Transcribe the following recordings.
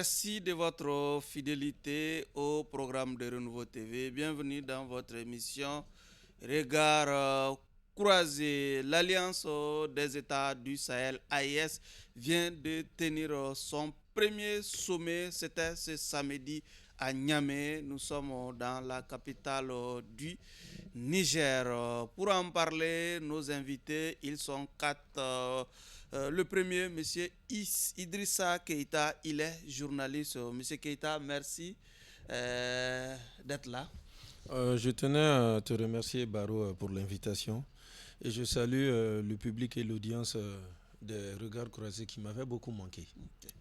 Merci de votre fidélité au programme de Renouveau TV. Bienvenue dans votre émission Regard croisé. L'Alliance des États du Sahel, AES, vient de tenir son premier sommet. C'était ce samedi à Niamey. Nous sommes dans la capitale du Niger. Pour en parler, nos invités, ils sont quatre. Le premier, M. Idrissa Keïta, il est journaliste. Monsieur Keïta, merci d'être là. Je tenais à te remercier, Baro, pour l'invitation. Et je salue le public et l'audience des Regards Croisés qui m'avaient beaucoup manqué. Okay.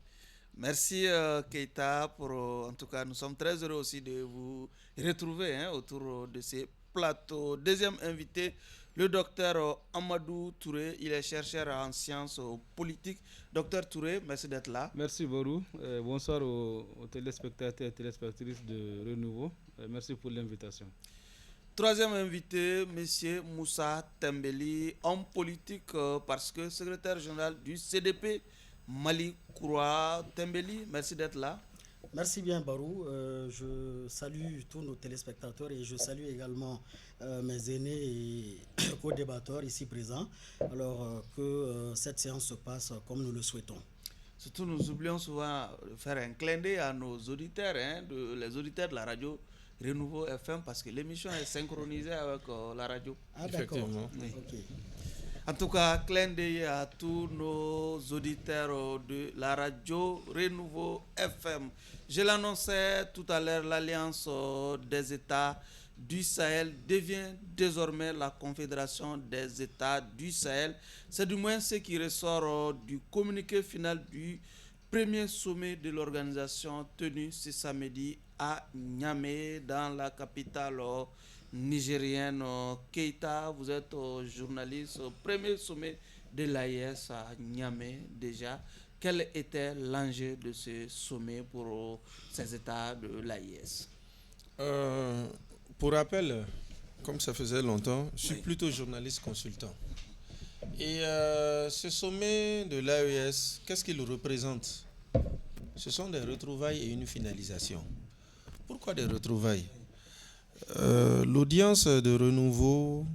Merci Keïta. En tout cas, nous sommes très heureux aussi de vous retrouver autour de ces plateaux. Deuxième invité, le docteur Amadou Touré. Il est chercheur en sciences politiques. Docteur Touré, merci d'être là. Merci Borou. Bonsoir aux téléspectateurs et téléspectatrices de Renouveau. Merci pour l'invitation. Troisième invité, M. Moussa Tembeli, homme politique parce que secrétaire général du CDP Mali Kouroua. Tembeli, merci d'être là. Merci bien Barou, je salue tous nos téléspectateurs et je salue également mes aînés et co-débatteurs ici présents, alors que cette séance se passe comme nous le souhaitons. Surtout nous oublions souvent de faire un clin d'œil à nos auditeurs, les auditeurs de la radio Renouveau FM parce que l'émission est synchronisée avec la radio. Ah d'accord, oui. Okay. En tout cas, clin d'œil à tous nos auditeurs de la radio Renouveau FM. Je l'annonçais tout à l'heure, l'Alliance des États du Sahel devient désormais la Confédération des États du Sahel. C'est du moins ce qui ressort du communiqué final du premier sommet de l'organisation tenu ce samedi à Niamey, dans la capitale nigérienne. Keïta, vous êtes journaliste au premier sommet de l'AES à Niamey déjà. Quel était l'enjeu de ce sommet pour ces États de l'AES? Pour rappel, comme ça faisait longtemps, je suis plutôt journaliste consultant. Et ce sommet de l'AES, qu'est-ce qu'il représente? Ce sont des retrouvailles et une finalisation. Pourquoi des retrouvailles? L'audience de renouveau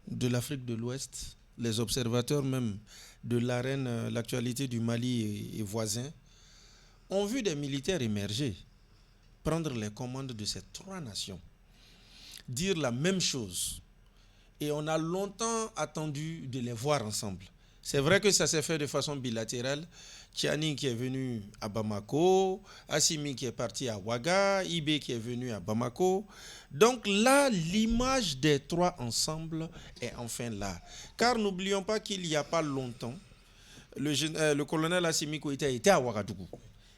de l'Afrique de l'Ouest, les observateurs même de l'arène, l'actualité du Mali et voisins, ont vu des militaires émerger, prendre les commandes de ces trois nations, dire la même chose. Et on a longtemps attendu de les voir ensemble. C'est vrai que ça s'est fait de façon bilatérale. Tiani qui est venu à Bamako, Assimi qui est parti à Ouaga, Ibé qui est venu à Bamako. Donc là, l'image des trois ensemble est enfin là. Car n'oublions pas qu'il n'y a pas longtemps, le colonel Assimi Koïta était à Ouagadougou.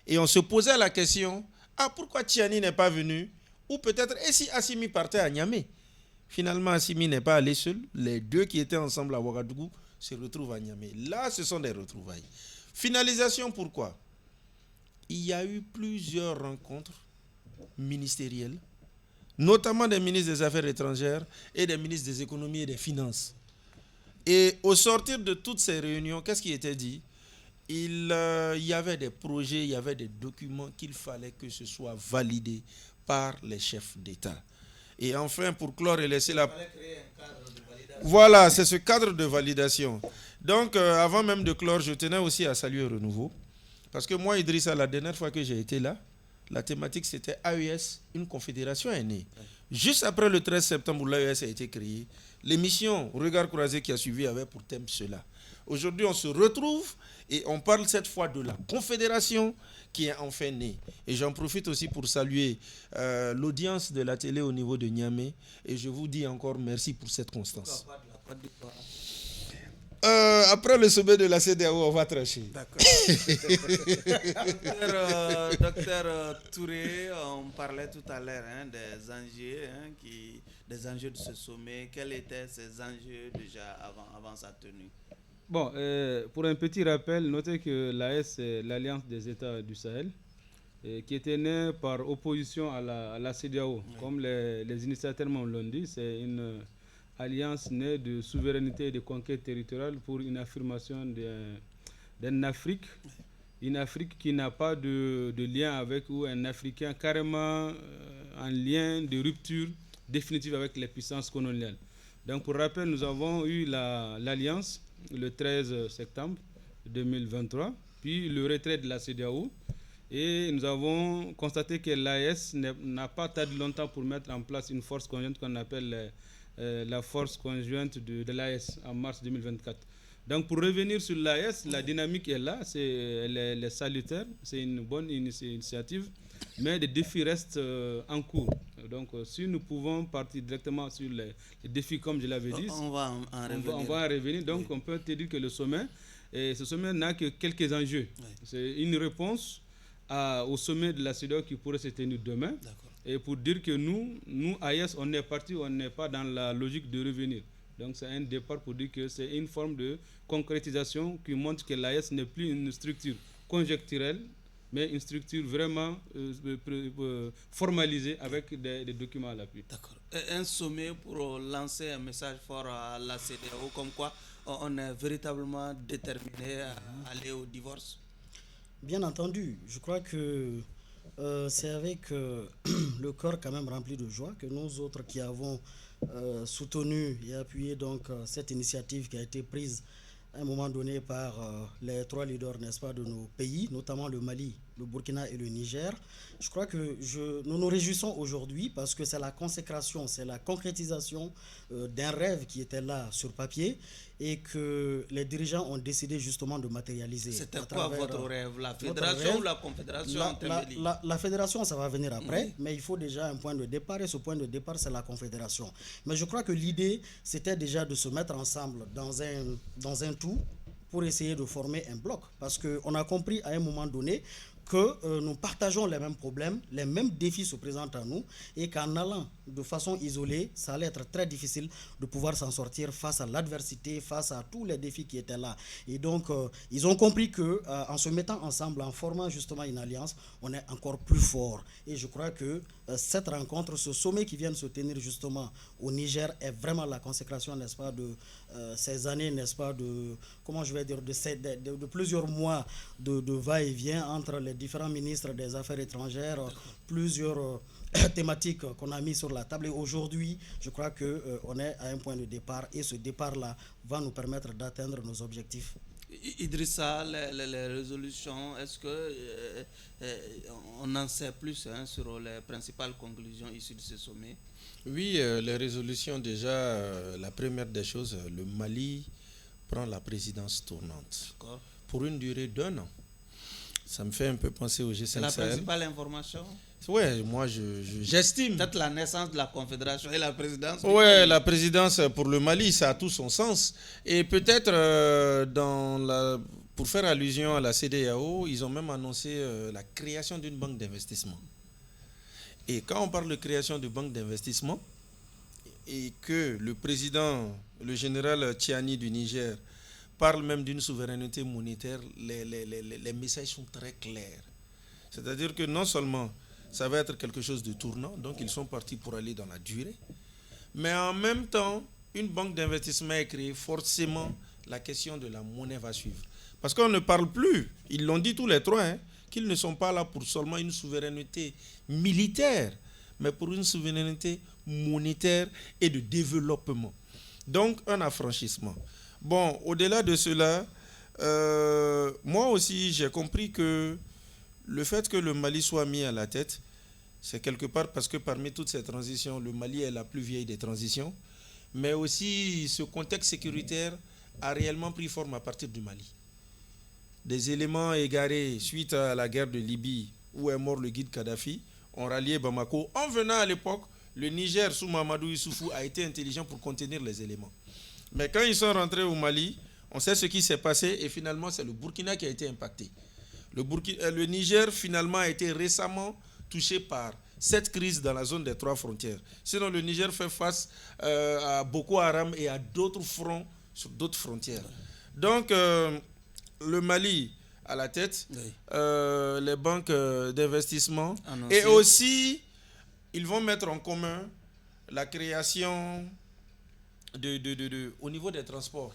Et on se posait la question, pourquoi Tiani n'est pas venu? Ou peut-être, et si Assimi partait à Niamey? Finalement, Assimi n'est pas allé seul. Les deux qui étaient ensemble à Ouagadougou se retrouvent à Niamey. Là, ce sont des retrouvailles. Finalisation, pourquoi? Il y a eu plusieurs rencontres ministérielles, notamment des ministres des Affaires étrangères et des ministres des Économies et des Finances. Et au sortir de toutes ces réunions, qu'est-ce qui était dit? Il y avait des projets, il y avait des documents qu'il fallait que ce soit validé par les chefs d'État. Et enfin, pour clore et laisser la... Voilà, c'est ce cadre de validation. Donc, avant même de clore, je tenais aussi à saluer Renouveau. Parce que moi, Idrissa, la dernière fois que j'ai été là, la thématique c'était AES, une confédération est née. Juste après le 13 septembre où l'AES a été créée, l'émission Regard croisé qui a suivi avait pour thème cela. Aujourd'hui, on se retrouve et on parle cette fois de la confédération qui est enfin née. Et j'en profite aussi pour saluer l'audience de la télé au niveau de Niamey. Et je vous dis encore merci pour cette constance. Après le sommet de la CEDEAO, on va trancher. D'accord. Docteur Touré, on parlait tout à l'heure des enjeux de ce sommet. Quels étaient ces enjeux déjà avant sa tenue? Bon, pour un petit rappel, notez que l'AES, c'est l'Alliance des États du Sahel, qui était née par opposition à la CEDEAO. Oui. Comme les initiateurs l'ont dit, c'est une alliance née de souveraineté et de conquête territoriale pour une affirmation d'une Afrique une Afrique qui n'a pas de lien avec, ou un Africain carrément en lien de rupture définitive avec les puissances coloniales. Donc pour rappel, nous avons eu l'alliance le 13 septembre 2023, puis le retrait de la CEDEAO, et nous avons constaté que l'AES n'a pas tardé longtemps pour mettre en place une force conjointe qu'on appelle la force conjointe de l'AES en mars 2024. Donc pour revenir sur l'AES, la dynamique est là, elle est salutaire, c'est une bonne initiative, mais des défis restent en cours. Donc si nous pouvons partir directement sur les défis, comme je l'avais dit, on va en revenir. Donc on peut te dire que ce sommet n'a que quelques enjeux. Oui. C'est une réponse au sommet de la CEDEAO qui pourrait se tenir demain. Et pour dire que nous AES, on est parti, on n'est pas dans la logique de revenir. Donc c'est un départ pour dire que c'est une forme de concrétisation qui montre que l'AES n'est plus une structure conjecturelle, mais une structure vraiment formalisée avec des documents à l'appui. D'accord. Un sommet pour lancer un message fort à la CEDEAO, comme quoi on est véritablement déterminé à aller au divorce. Bien entendu, je crois que c'est avec le cœur quand même rempli de joie que nous autres qui avons soutenu et appuyé donc cette initiative qui a été prise à un moment donné par les 3 leaders, n'est-ce pas, de nos pays, notamment le Mali, le Burkina et le Niger. Je crois que nous nous réjouissons aujourd'hui parce que c'est la consécration, c'est la concrétisation d'un rêve qui était là sur papier et que les dirigeants ont décidé justement de matérialiser. C'était quoi votre rêve? La fédération ou la confédération? La fédération, ça va venir après, mais il faut déjà un point de départ et ce point de départ, c'est la confédération. Mais je crois que l'idée, c'était déjà de se mettre ensemble dans un tout pour essayer de former un bloc. Parce qu'on a compris à un moment donné que nous partageons les mêmes problèmes, les mêmes défis se présentent à nous et qu'en allant de façon isolée, ça allait être très difficile de pouvoir s'en sortir face à l'adversité, face à tous les défis qui étaient là. Et donc, ils ont compris qu'en se mettant ensemble, en formant justement une alliance, on est encore plus fort. Et je crois que cette rencontre, ce sommet qui vient de se tenir justement au Niger est vraiment la consécration, n'est-ce pas, de ces années, n'est-ce pas, de plusieurs mois de va-et-vient entre les différents ministres des Affaires étrangères, plusieurs thématiques qu'on a mis sur la table. Et aujourd'hui, je crois qu'on est à un point de départ et ce départ-là va nous permettre d'atteindre nos objectifs. Idrissa, les résolutions, est-ce que on en sait plus sur les principales conclusions issues de ce sommet? Oui, les résolutions déjà, la première des choses, le Mali prend la présidence tournante pour une durée d'1 an. Ça me fait un peu penser au G5 C'est la Sahel. principale information? Oui, moi j'estime. Peut-être la naissance de la confédération et la présidence. Oui, la présidence pour le Mali, ça a tout son sens. Et peut-être pour faire allusion à la CEDEAO, ils ont même annoncé la création d'une banque d'investissement. Et quand on parle de création de banque d'investissement, et que le président, le général Tchiani du Niger, parle même d'une souveraineté monétaire, les messages sont très clairs. C'est-à-dire que non seulement ça va être quelque chose de tournant, donc ils sont partis pour aller dans la durée, mais en même temps, une banque d'investissement est créée, forcément la question de la monnaie va suivre. Parce qu'on ne parle plus, ils l'ont dit tous les trois, qu'ils ne sont pas là pour seulement une souveraineté militaire, mais pour une souveraineté monétaire et de développement. Donc un affranchissement. Bon, au-delà de cela, moi aussi j'ai compris que le fait que le Mali soit mis à la tête, c'est quelque part parce que parmi toutes ces transitions, le Mali est la plus vieille des transitions, mais aussi ce contexte sécuritaire a réellement pris forme à partir du Mali. Des éléments égarés suite à la guerre de Libye où est mort le guide Kadhafi ont rallié Bamako. En venant à l'époque, le Niger sous Mamadou Issoufou a été intelligent pour contenir les éléments. Mais quand ils sont rentrés au Mali, on sait ce qui s'est passé et finalement c'est le Burkina qui a été impacté. Le Niger finalement a été récemment touché par cette crise dans la zone des 3 frontières. Sinon le Niger fait face à Boko Haram et à d'autres fronts sur d'autres frontières. Donc le Mali à la tête, oui. Les banques d'investissement et aussi ils vont mettre en commun la création au niveau des transports,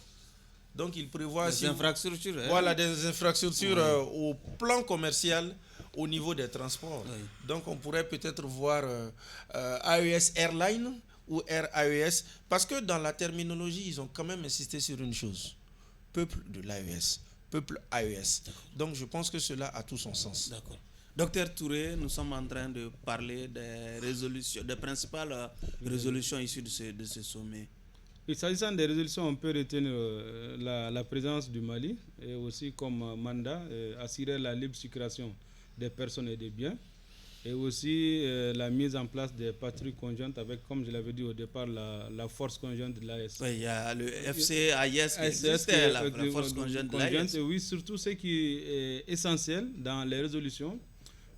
Donc il prévoit des infrastructures. Voilà, des infrastructures au plan commercial, au niveau des transports. Oui. Donc on pourrait peut-être voir AES Airline ou Air AES, parce que dans la terminologie, ils ont quand même insisté sur une chose. Peuple de l'AES, peuple AES. Donc je pense que cela a tout son sens. D'accord. Docteur Touré, nous sommes en train de parler des résolutions, des principales résolutions issues de ce sommet. Et s'agissant des résolutions, on peut retenir la présence du Mali et aussi comme mandat assurer la libre circulation des personnes et des biens, et aussi la mise en place des patrouilles conjointes avec, comme je l'avais dit au départ, la force conjointe de l'AES. Oui, il y a le FCAIS qui existait, la force conjointe de l'AES. Oui, surtout ce qui est essentiel dans les résolutions,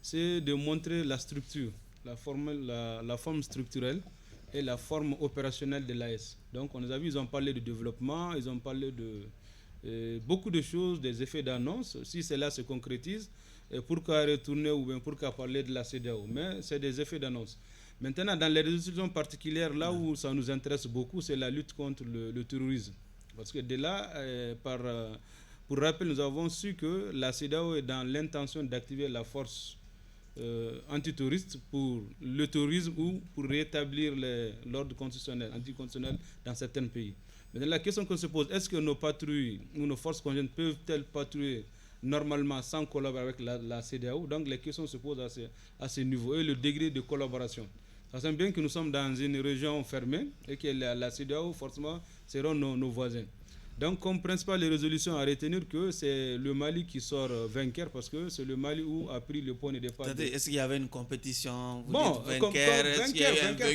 c'est de montrer la structure, la forme structurelle et la forme opérationnelle de l'AES. Donc on nous a vu, ils ont parlé de développement, ils ont parlé de beaucoup de choses, des effets d'annonce. Si cela se concrétise, pourquoi retourner ou bien pourquoi parler de la CEDEAO? Mais c'est des effets d'annonce. Maintenant, dans les résolutions particulières, là où ça nous intéresse beaucoup, c'est la lutte contre le terrorisme. Parce que de là, pour rappel, nous avons su que la CEDEAO est dans l'intention d'activer la force antiterroriste pour le terrorisme ou pour rétablir l'ordre constitutionnel, anticonstitutionnel dans certains pays. Mais la question qu'on se pose, est-ce que nos patrouilles ou nos forces conjointes peuvent-elles patrouiller normalement sans collaborer avec la CEDEAO? Donc les questions se posent à ce niveau et le degré de collaboration. Ça semble bien que nous sommes dans une région fermée et que la CEDEAO forcément seront nos voisins. Donc, comme principale résolution à retenir que c'est le Mali qui sort vainqueur parce que c'est le Mali où a pris le point de départ. Est-ce qu'il y avait une compétition? Bon, vainqueur,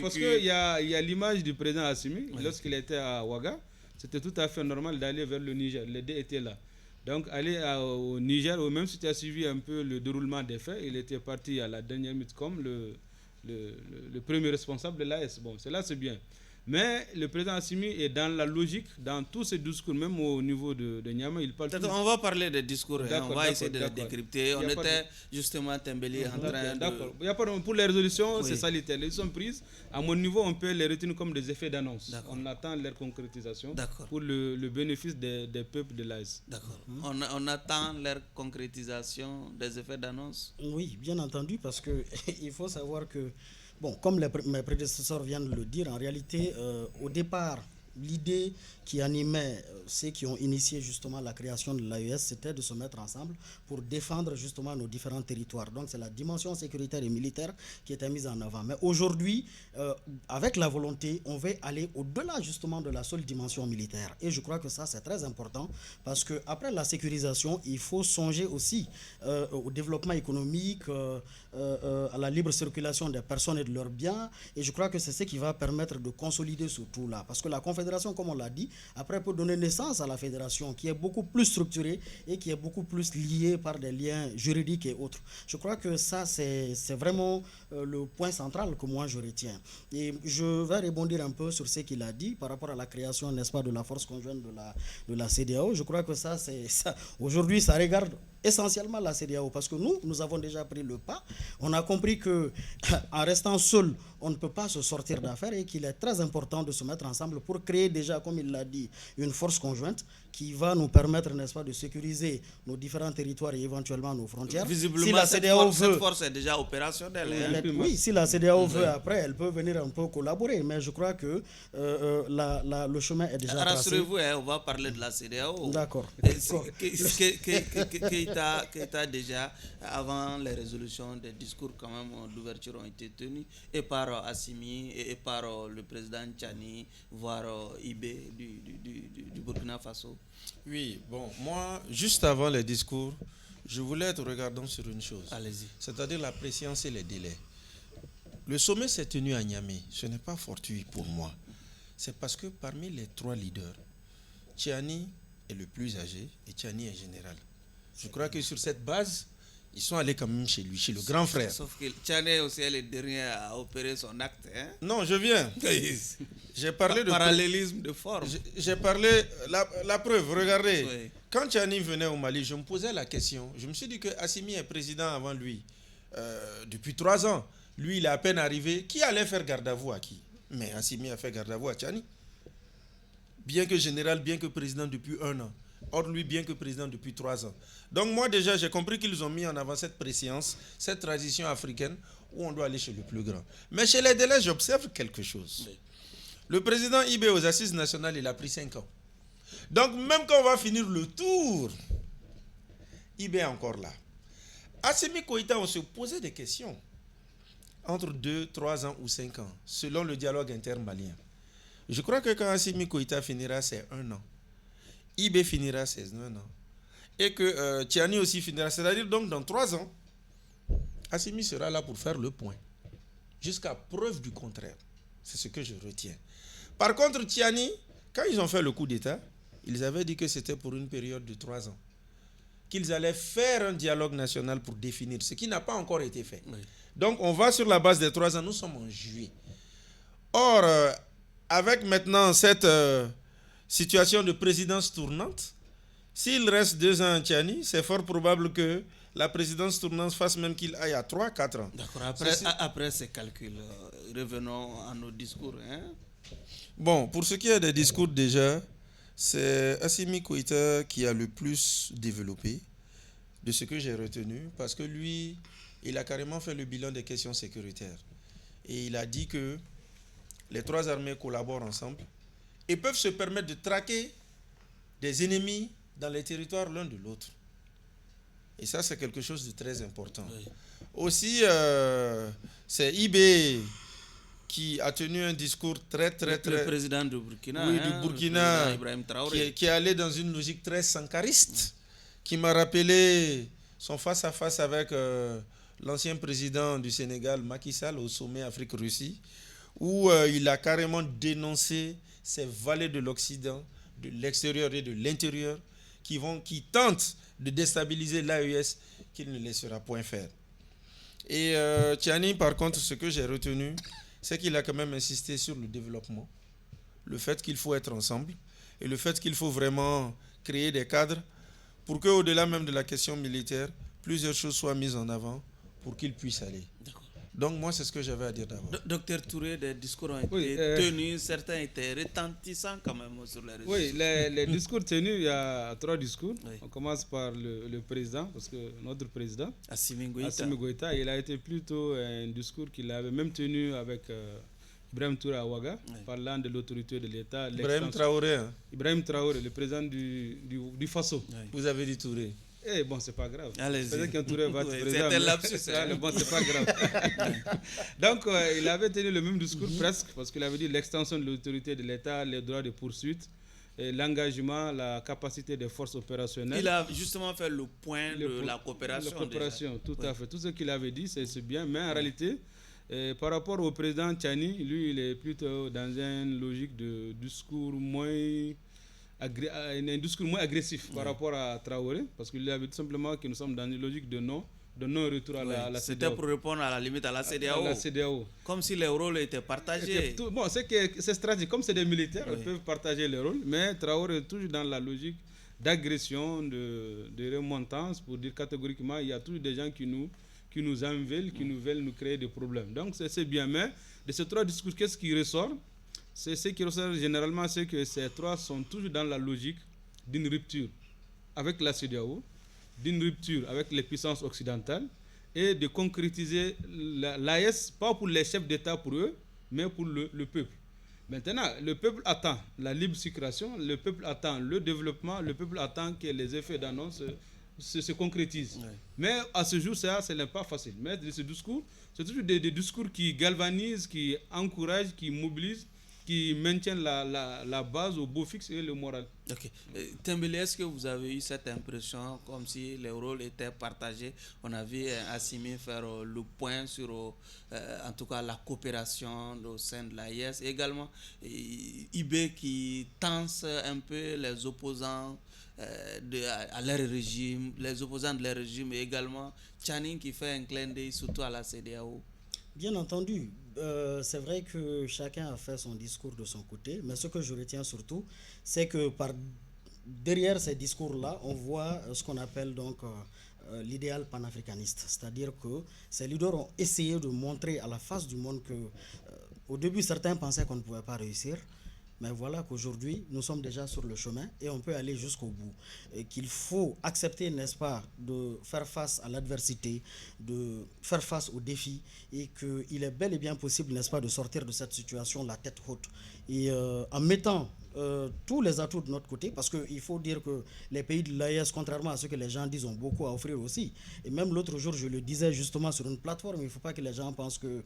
parce qu'il y a l'image du président Assimi lorsqu'il était à Ouaga. C'était tout à fait normal d'aller vers le Niger. Les deux étaient là. Donc, aller au Niger, même si tu as suivi un peu le déroulement des faits, il était parti à la dernière minute comme le premier responsable de l'AS. Bon, cela c'est bien. Mais le président Assimi est dans la logique, dans tous ses discours, même au niveau de Niamey, il parle... On va parler des discours, on va essayer de les décrypter. On était justement Tembeli en train de... D'accord. Pour les résolutions, c'est salutaire. Les sont prises. À mon niveau, on peut les retenir comme des effets d'annonce. On attend leur concrétisation pour le bénéfice des peuples de l'AS. D'accord. On attend leur concrétisation des effets d'annonce? Oui, bien entendu, parce qu'il faut savoir que bon, comme mes prédécesseurs viennent de le dire, en réalité, au départ, l'idée qui animait ceux qui ont initié justement la création de l'AES, c'était de se mettre ensemble pour défendre justement nos différents territoires. Donc c'est la dimension sécuritaire et militaire qui était mise en avant. Mais aujourd'hui, avec la volonté, on veut aller au-delà justement de la seule dimension militaire. Et je crois que ça, c'est très important parce qu'après la sécurisation, il faut songer aussi au développement économique, à la libre circulation des personnes et de leurs biens. Et je crois que c'est ce qui va permettre de consolider ce tout-là. Parce que la Confédération, comme on l'a dit, après peut donner naissance à la fédération qui est beaucoup plus structurée et qui est beaucoup plus liée par des liens juridiques et autres. Je crois que ça, c'est vraiment le point central que moi je retiens. Et je vais rebondir un peu sur ce qu'il a dit par rapport à la création, n'est-ce pas, de la force conjointe de la CEDEAO. Je crois que ça. Aujourd'hui, ça regarde essentiellement la CEDEAO parce que nous avons déjà pris le pas. On a compris que en restant seul, on ne peut pas se sortir d'affaire et qu'il est très important de se mettre ensemble pour créer déjà, comme il l'a dit, une force conjointe qui va nous permettre, n'est-ce pas, de sécuriser nos différents territoires et éventuellement nos frontières. Visiblement, si la CEDEAO cette force est déjà opérationnelle. Oui, si la CEDEAO veut, après, elle peut venir un peu collaborer. Mais je crois que le chemin est déjà tracé. Rassurez-vous, on va parler de la CEDEAO. D'accord. Keïta déjà, avant les résolutions, des discours quand même d'ouverture ont été tenus, et par Assimi, et par le président Tchani, voire Ibé du Burkina Faso. Oui, bon, moi, juste avant les discours, je voulais être regardant sur une chose. Allez-y. C'est-à-dire la prescience et les délais. Le sommet s'est tenu à Niamey. Ce n'est pas fortuit pour moi. C'est parce que parmi les trois leaders, Tchani est le plus âgé et Tchani est général. Je crois que sur cette base, ils sont allés quand même chez lui, chez le grand frère. Sauf que Tchani aussi est le dernier à opérer son acte. Hein? Non, je viens. J'ai parlé de parallélisme de forme. J'ai parlé, la preuve, regardez. Oui. Quand Tchani venait au Mali, je me posais la question. Je me suis dit que Assimi est président avant lui. Depuis 3 ans. Lui, il est à peine arrivé. Qui allait faire garde à vous à qui? Mais Assimi a fait garde à vous à Tchani. bien que général, bien que président depuis 1 an. Or, lui, bien que président depuis 3 ans. Donc, moi, déjà, j'ai compris qu'ils ont mis en avant cette préséance, cette tradition africaine, où on doit aller chez le plus grand. Mais chez les délais, j'observe quelque chose. Oui. Le président Ibé aux Assises nationales, il a pris 5 ans. Donc, même quand on va finir le tour, Ibé est encore là. Assimi Goïta, on se posait des questions. Entre 2, 3 ans ou 5 ans, selon le dialogue intermalien. Je crois que quand Assimi Goïta finira, c'est 1 an. Ibé finira, c'est 1 an. Et que Tiani aussi finira. C'est-à-dire, donc, dans 3 ans, Assimi sera là pour faire le point. Jusqu'à preuve du contraire. C'est ce que je retiens. Par contre, Tiani, quand ils ont fait le coup d'État, ils avaient dit que c'était pour une période de 3 ans. Qu'ils allaient faire un dialogue national pour définir, ce qui n'a pas encore été fait. Oui. Donc, on va sur la base des 3 ans. Nous sommes en juillet. Or, avec maintenant cette situation de présidence tournante, s'il reste 2 ans en Tiani, c'est fort probable que la présidence tournante fasse même qu'il aille à 3, 4 ans. D'accord. Après ces calculs, revenons à nos discours. Hein? Bon, pour ce qui est des discours déjà, c'est Assimi Goïta qui a le plus développé de ce que j'ai retenu, parce que lui, il a carrément fait le bilan des questions sécuritaires. Et il a dit que les 3 armées collaborent ensemble et peuvent se permettre de traquer des ennemis dans les territoires l'un de l'autre. Et ça, c'est quelque chose de très important. Oui. Aussi, c'est Ibé qui a tenu un discours très... Le président du Burkina. Oui, du Burkina, Ibrahim Traoré. Qui est allé dans une logique très sankariste, qui m'a rappelé son face-à-face avec l'ancien président du Sénégal, Macky Sall, au sommet Afrique-Russie, où il a carrément dénoncé ces valets de l'Occident, de l'extérieur et de l'intérieur, qui tentent de déstabiliser l'AES, qu'il ne laissera point faire. Et Tiani, par contre, ce que j'ai retenu, c'est qu'il a quand même insisté sur le développement, le fait qu'il faut être ensemble, et le fait qu'il faut vraiment créer des cadres pour qu'au-delà même de la question militaire, plusieurs choses soient mises en avant pour qu'il puisse aller. Donc moi, c'est ce que j'avais à dire d'abord. Docteur Touré, des discours ont été tenus, certains étaient retentissants quand même sur les réseaux. Oui, les discours tenus, il y a 3 discours. Oui. On commence par le président, parce que notre président, Assimi Goïta, il a été plutôt un discours qu'il avait même tenu avec Ibrahim Touré à Ouaga, oui, parlant de l'autorité de l'État. Ibrahim Traoré. Hein? Ibrahim Traoré, le président du Faso. Oui. Vous avez dit Touré. Eh bon, c'est pas grave. Allez-y. Peut-être qu'un Touré va te présenter. C'était lapsus. Bon, c'est pas grave. Donc, il avait tenu le même discours presque, parce qu'il avait dit l'extension de l'autorité de l'État, les droits de poursuite, l'engagement, la capacité des forces opérationnelles. Il a justement fait le point de la coopération. La coopération, tout à fait. Tout ce qu'il avait dit, c'est bien. Mais en réalité, par rapport au président Tiani, lui, il est plutôt dans une logique de discours moins agressif par rapport à Traoré, parce qu'il avait tout simplement que nous sommes dans une logique de non-retour à la CEDEAO. C'était pour répondre à la limite à la CEDEAO. Comme si les rôles étaient partagés. Bon, c'est stratégique. Comme c'est des militaires, ils peuvent partager les rôles, mais Traoré est toujours dans la logique d'agression, de remontance, pour dire catégoriquement, il y a toujours des gens qui nous en veulent, qui nous veulent nous créer des problèmes. Donc c'est bien, mais de ces 3 discours, qu'est-ce qui ressort? Ce qui ressort généralement, c'est que ces 3 sont toujours dans la logique d'une rupture avec la CEDEAO, d'une rupture avec les puissances occidentales, et de concrétiser l'AES, pas pour les chefs d'État pour eux, mais pour le peuple. Maintenant, le peuple attend la libre circulation, le peuple attend le développement, le peuple attend que les effets d'annonce se concrétisent. Ouais. Mais à ce jour, ce n'est pas facile. Mais de ce discours, c'est toujours des discours qui galvanisent, qui encouragent, qui mobilisent, qui maintiennent la base au beau fixe et le moral. Ok. Tembele, est-ce que vous avez eu cette impression comme si les rôles étaient partagés? On a vu Assimi faire le point sur, en tout cas, la coopération au sein de l'AES. Et également, Ibé qui tense un peu les opposants à leur régime, les opposants de leur régime, et également Tiani qui fait un clin d'œil surtout à la CEDEAO. Bien entendu, c'est vrai que chacun a fait son discours de son côté, mais ce que je retiens surtout, c'est que derrière ces discours-là, on voit ce qu'on appelle donc l'idéal panafricaniste, c'est-à-dire que ces leaders ont essayé de montrer à la face du monde que, au début, certains pensaient qu'on ne pouvait pas réussir, Mais voilà qu'aujourd'hui, nous sommes déjà sur le chemin et on peut aller jusqu'au bout. Et qu'il faut accepter, n'est-ce pas, de faire face à l'adversité, de faire face aux défis et qu'il est bel et bien possible, n'est-ce pas, de sortir de cette situation la tête haute. Et en mettant tous les atouts de notre côté, parce qu'il faut dire que les pays de l'AES, contrairement à ce que les gens disent, ont beaucoup à offrir aussi. Et même l'autre jour, je le disais justement sur une plateforme, il ne faut pas que les gens pensent que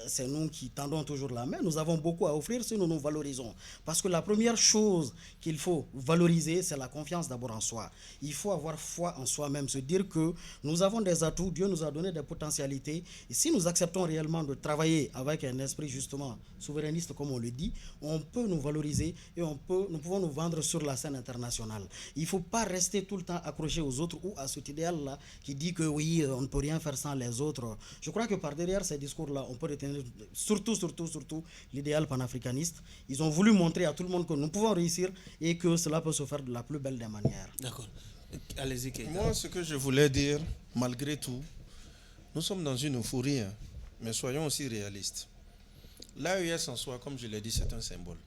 c'est nous qui tendons toujours la main. Nous avons beaucoup à offrir si nous nous valorisons. Parce que la première chose qu'il faut valoriser, c'est la confiance d'abord en soi. Il faut avoir foi en soi-même, se dire que nous avons des atouts, Dieu nous a donné des potentialités. Et si nous acceptons réellement de travailler avec un esprit justement souverainiste, comme on le dit, on peut nous valoriser et nous pouvons nous vendre sur la scène internationale. Il ne faut pas rester tout le temps accroché aux autres ou à cet idéal-là qui dit que oui, on ne peut rien faire sans les autres. Je crois que par derrière ces discours-là, on peut retenir surtout l'idéal panafricaniste. Ils ont voulu montrer à tout le monde que nous pouvons réussir et que cela peut se faire de la plus belle des manières. D'accord. Allez-y, Keita. Moi, ce que je voulais dire, malgré tout, nous sommes dans une euphorie, hein, mais soyons aussi réalistes. L'AES en soi, comme je l'ai dit, c'est un symbole.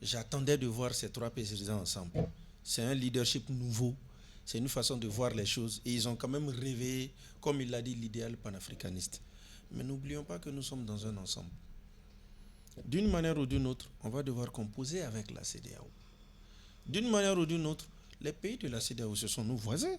J'attendais de voir ces trois présidents ensemble. C'est un leadership nouveau, c'est une façon de voir les choses. Et ils ont quand même rêvé, comme il l'a dit, l'idéal panafricaniste. Mais n'oublions pas que nous sommes dans un ensemble. D'une manière ou d'une autre, on va devoir composer avec la CEDEAO. D'une manière ou d'une autre, les pays de la CEDEAO, ce sont nos voisins.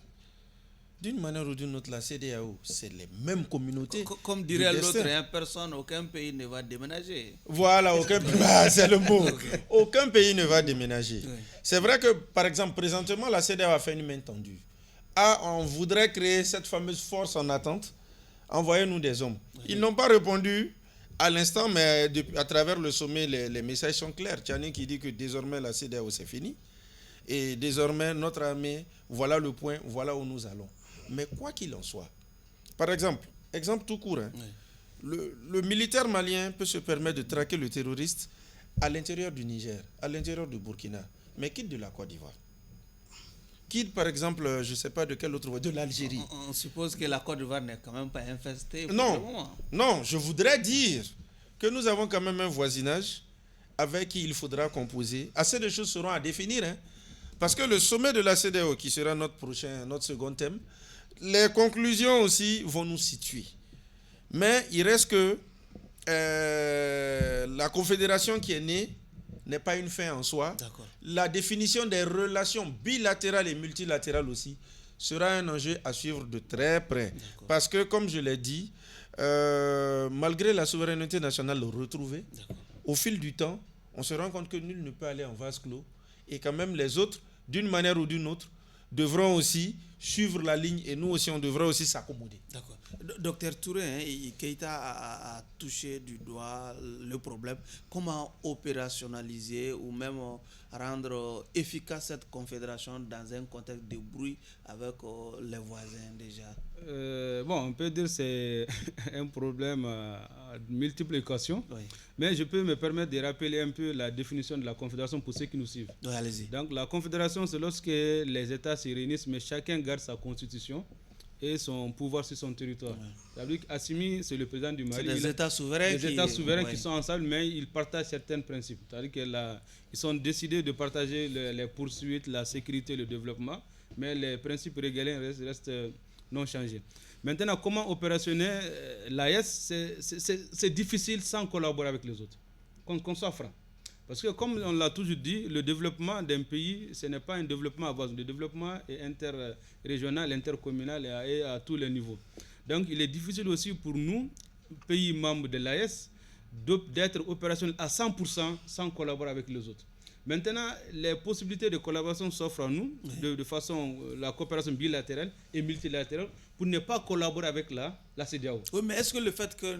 D'une manière ou d'une autre, la CEDEAO, c'est les mêmes communautés. Comme dirait l'autre, personne, aucun pays ne va déménager. Voilà, aucun pays, c'est le mot. Okay. Aucun pays ne va déménager. Oui. C'est vrai que, par exemple, présentement, la CEDEAO a fait une main tendue. On voudrait créer cette fameuse force en attente. Envoyez-nous des hommes. Okay. Ils n'ont pas répondu à l'instant, mais à travers le sommet, les messages sont clairs. Tchani qui dit que désormais, la CEDEAO, c'est fini. Et désormais, notre armée, voilà le point, voilà où nous allons. Mais quoi qu'il en soit, par exemple tout court, hein, oui. le militaire malien peut se permettre de traquer le terroriste à l'intérieur du Niger, à l'intérieur du Burkina, mais quitte de la Côte d'Ivoire. Quitte par exemple, je ne sais pas de quel autre, de l'Algérie. On suppose que la Côte d'Ivoire n'est quand même pas infestée. Non, je voudrais dire que nous avons quand même un voisinage avec qui il faudra composer. Assez de choses seront à définir, hein, parce que le sommet de la CEDEAO, qui sera notre second thème, les conclusions aussi vont nous situer. Mais il reste que la confédération qui est née n'est pas une fin en soi. La définition des relations bilatérales et multilatérales aussi sera un enjeu à suivre de très près. Parce que, comme je l'ai dit, malgré la souveraineté nationale retrouvée, au fil du temps, on se rend compte que nul ne peut aller en vase clos et quand même les autres, d'une manière ou d'une autre, devront aussi suivre la ligne et nous aussi, on devrait aussi s'accommoder. D'accord. Docteur Touré, Keita a touché du doigt le problème. Comment opérationnaliser ou même rendre efficace cette confédération dans un contexte de bruit avec les voisins déjà? On peut dire que c'est un problème à multiples équations, oui. Mais je peux me permettre de rappeler un peu la définition de la confédération pour ceux qui nous suivent. Oui, allez-y. Donc la confédération, c'est lorsque les États se réunissent, mais chacun garde sa constitution et son pouvoir sur son territoire. Ouais. C'est-à-dire qu'Assimi, c'est le président du Mali. C'est des États souverains, qui sont ensemble, mais ils partagent certains principes. C'est-à-dire qu'ils sont décidés de partager les poursuites, la sécurité, le développement, mais les principes régaliens restent non changés. Maintenant, comment opérationner l'AES, c'est difficile sans collaborer avec les autres. Qu'on soit franc. Parce que comme on l'a toujours dit, le développement d'un pays, ce n'est pas un développement à base. Le développement est interrégional, intercommunal et à tous les niveaux. Donc il est difficile aussi pour nous, pays membres de l'AES, d'être opérationnels à 100% sans collaborer avec les autres. Maintenant, les possibilités de collaboration s'offrent à nous, de façon, la coopération bilatérale et multilatérale, pour ne pas collaborer avec la CEDEAO. Oui, mais est-ce que le fait que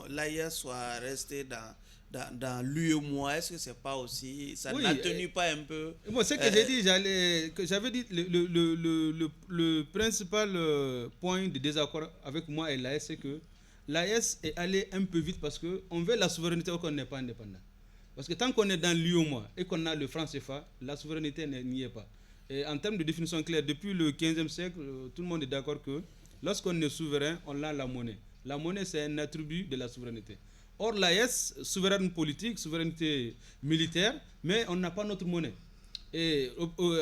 l'AES soit resté dans l'UEMOA, est-ce que c'est pas aussi, ça n'atténue pas un peu? Moi, ce que j'ai dit, j'avais dit, le principal point de désaccord avec moi et l'AES, c'est que l'AES est allé un peu vite parce qu'on veut la souveraineté ou qu'on n'est pas indépendant. Parce que tant qu'on est dans l'UEMOA et qu'on a le franc CFA, la souveraineté n'y est pas. Et en termes de définition claire, depuis le 15e siècle, tout le monde est d'accord que lorsqu'on est souverain, on a la monnaie. La monnaie, c'est un attribut de la souveraineté. Or, l'AES, souveraine politique, souveraineté militaire, mais on n'a pas notre monnaie. Et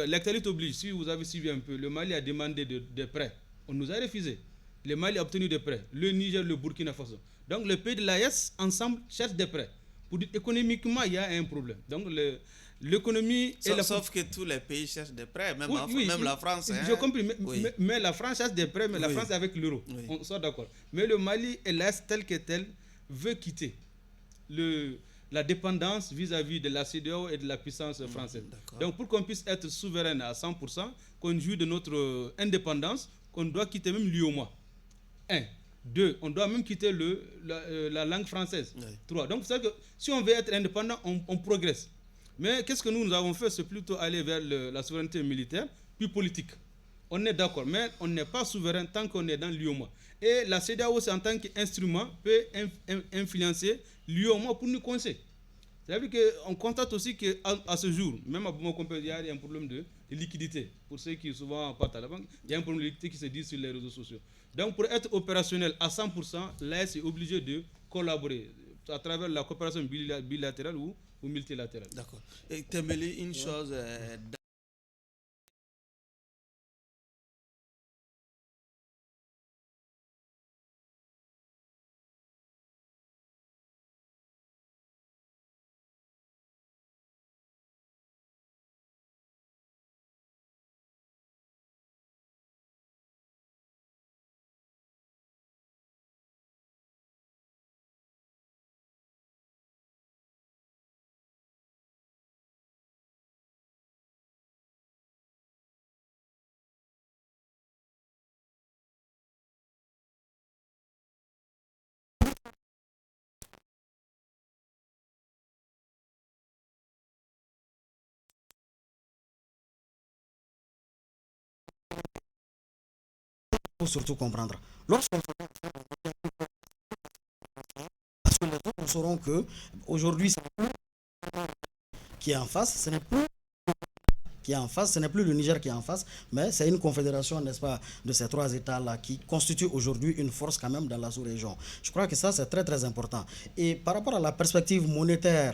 l'actualité oblige, si vous avez suivi un peu, le Mali a demandé des prêts. On nous a refusé. Le Mali a obtenu des prêts. Le Niger, le Burkina Faso. Donc, les pays de l'AES, ensemble, cherchent des prêts. Pour dire, économiquement, il y a un problème. Donc, l'économie... Sauf que tous les pays cherchent des prêts, même la France. J'ai compris, mais la France cherche des prêts, mais la France avec l'euro. On soit d'accord. Mais le Mali et l'AES, tel que tel, veut quitter la dépendance vis-à-vis de la CEDEAO et de la puissance française. Donc pour qu'on puisse être souverain à 100%, qu'on jouit de notre indépendance, qu'on doit quitter même l'UOMOA. 1. 2. On doit même quitter la langue française. 3. Donc c'est que si on veut être indépendant, on progresse. Mais qu'est-ce que nous avons fait? C'est plutôt aller vers la souveraineté militaire, puis politique. On est d'accord, mais on n'est pas souverain tant qu'on est dans l'UOMOA. Et la CEDEAO, en tant qu'instrument, peut influencer l'UOMOA pour nous coincer. C'est-à-dire qu'on constate aussi qu'à ce jour, même à Bamako, il y a un problème de liquidité. Pour ceux qui souvent partent à la banque, il y a un problème de liquidité qui se dit sur les réseaux sociaux. Donc pour être opérationnel à 100%, l'AES est obligé de collaborer à travers la coopération bilatérale ou multilatérale. D'accord. Et Tembeli, une chose... Il faut surtout comprendre. Lorsqu'on parce que les autres nous sauront que aujourd'hui qui est en face, ce n'est plus qui est en face, ce n'est plus le Niger qui est en face, mais c'est une confédération, n'est-ce pas, de ces trois États-là qui constituent aujourd'hui une force quand même dans la sous-région. Je crois que ça, c'est très très important. Et par rapport à la perspective monétaire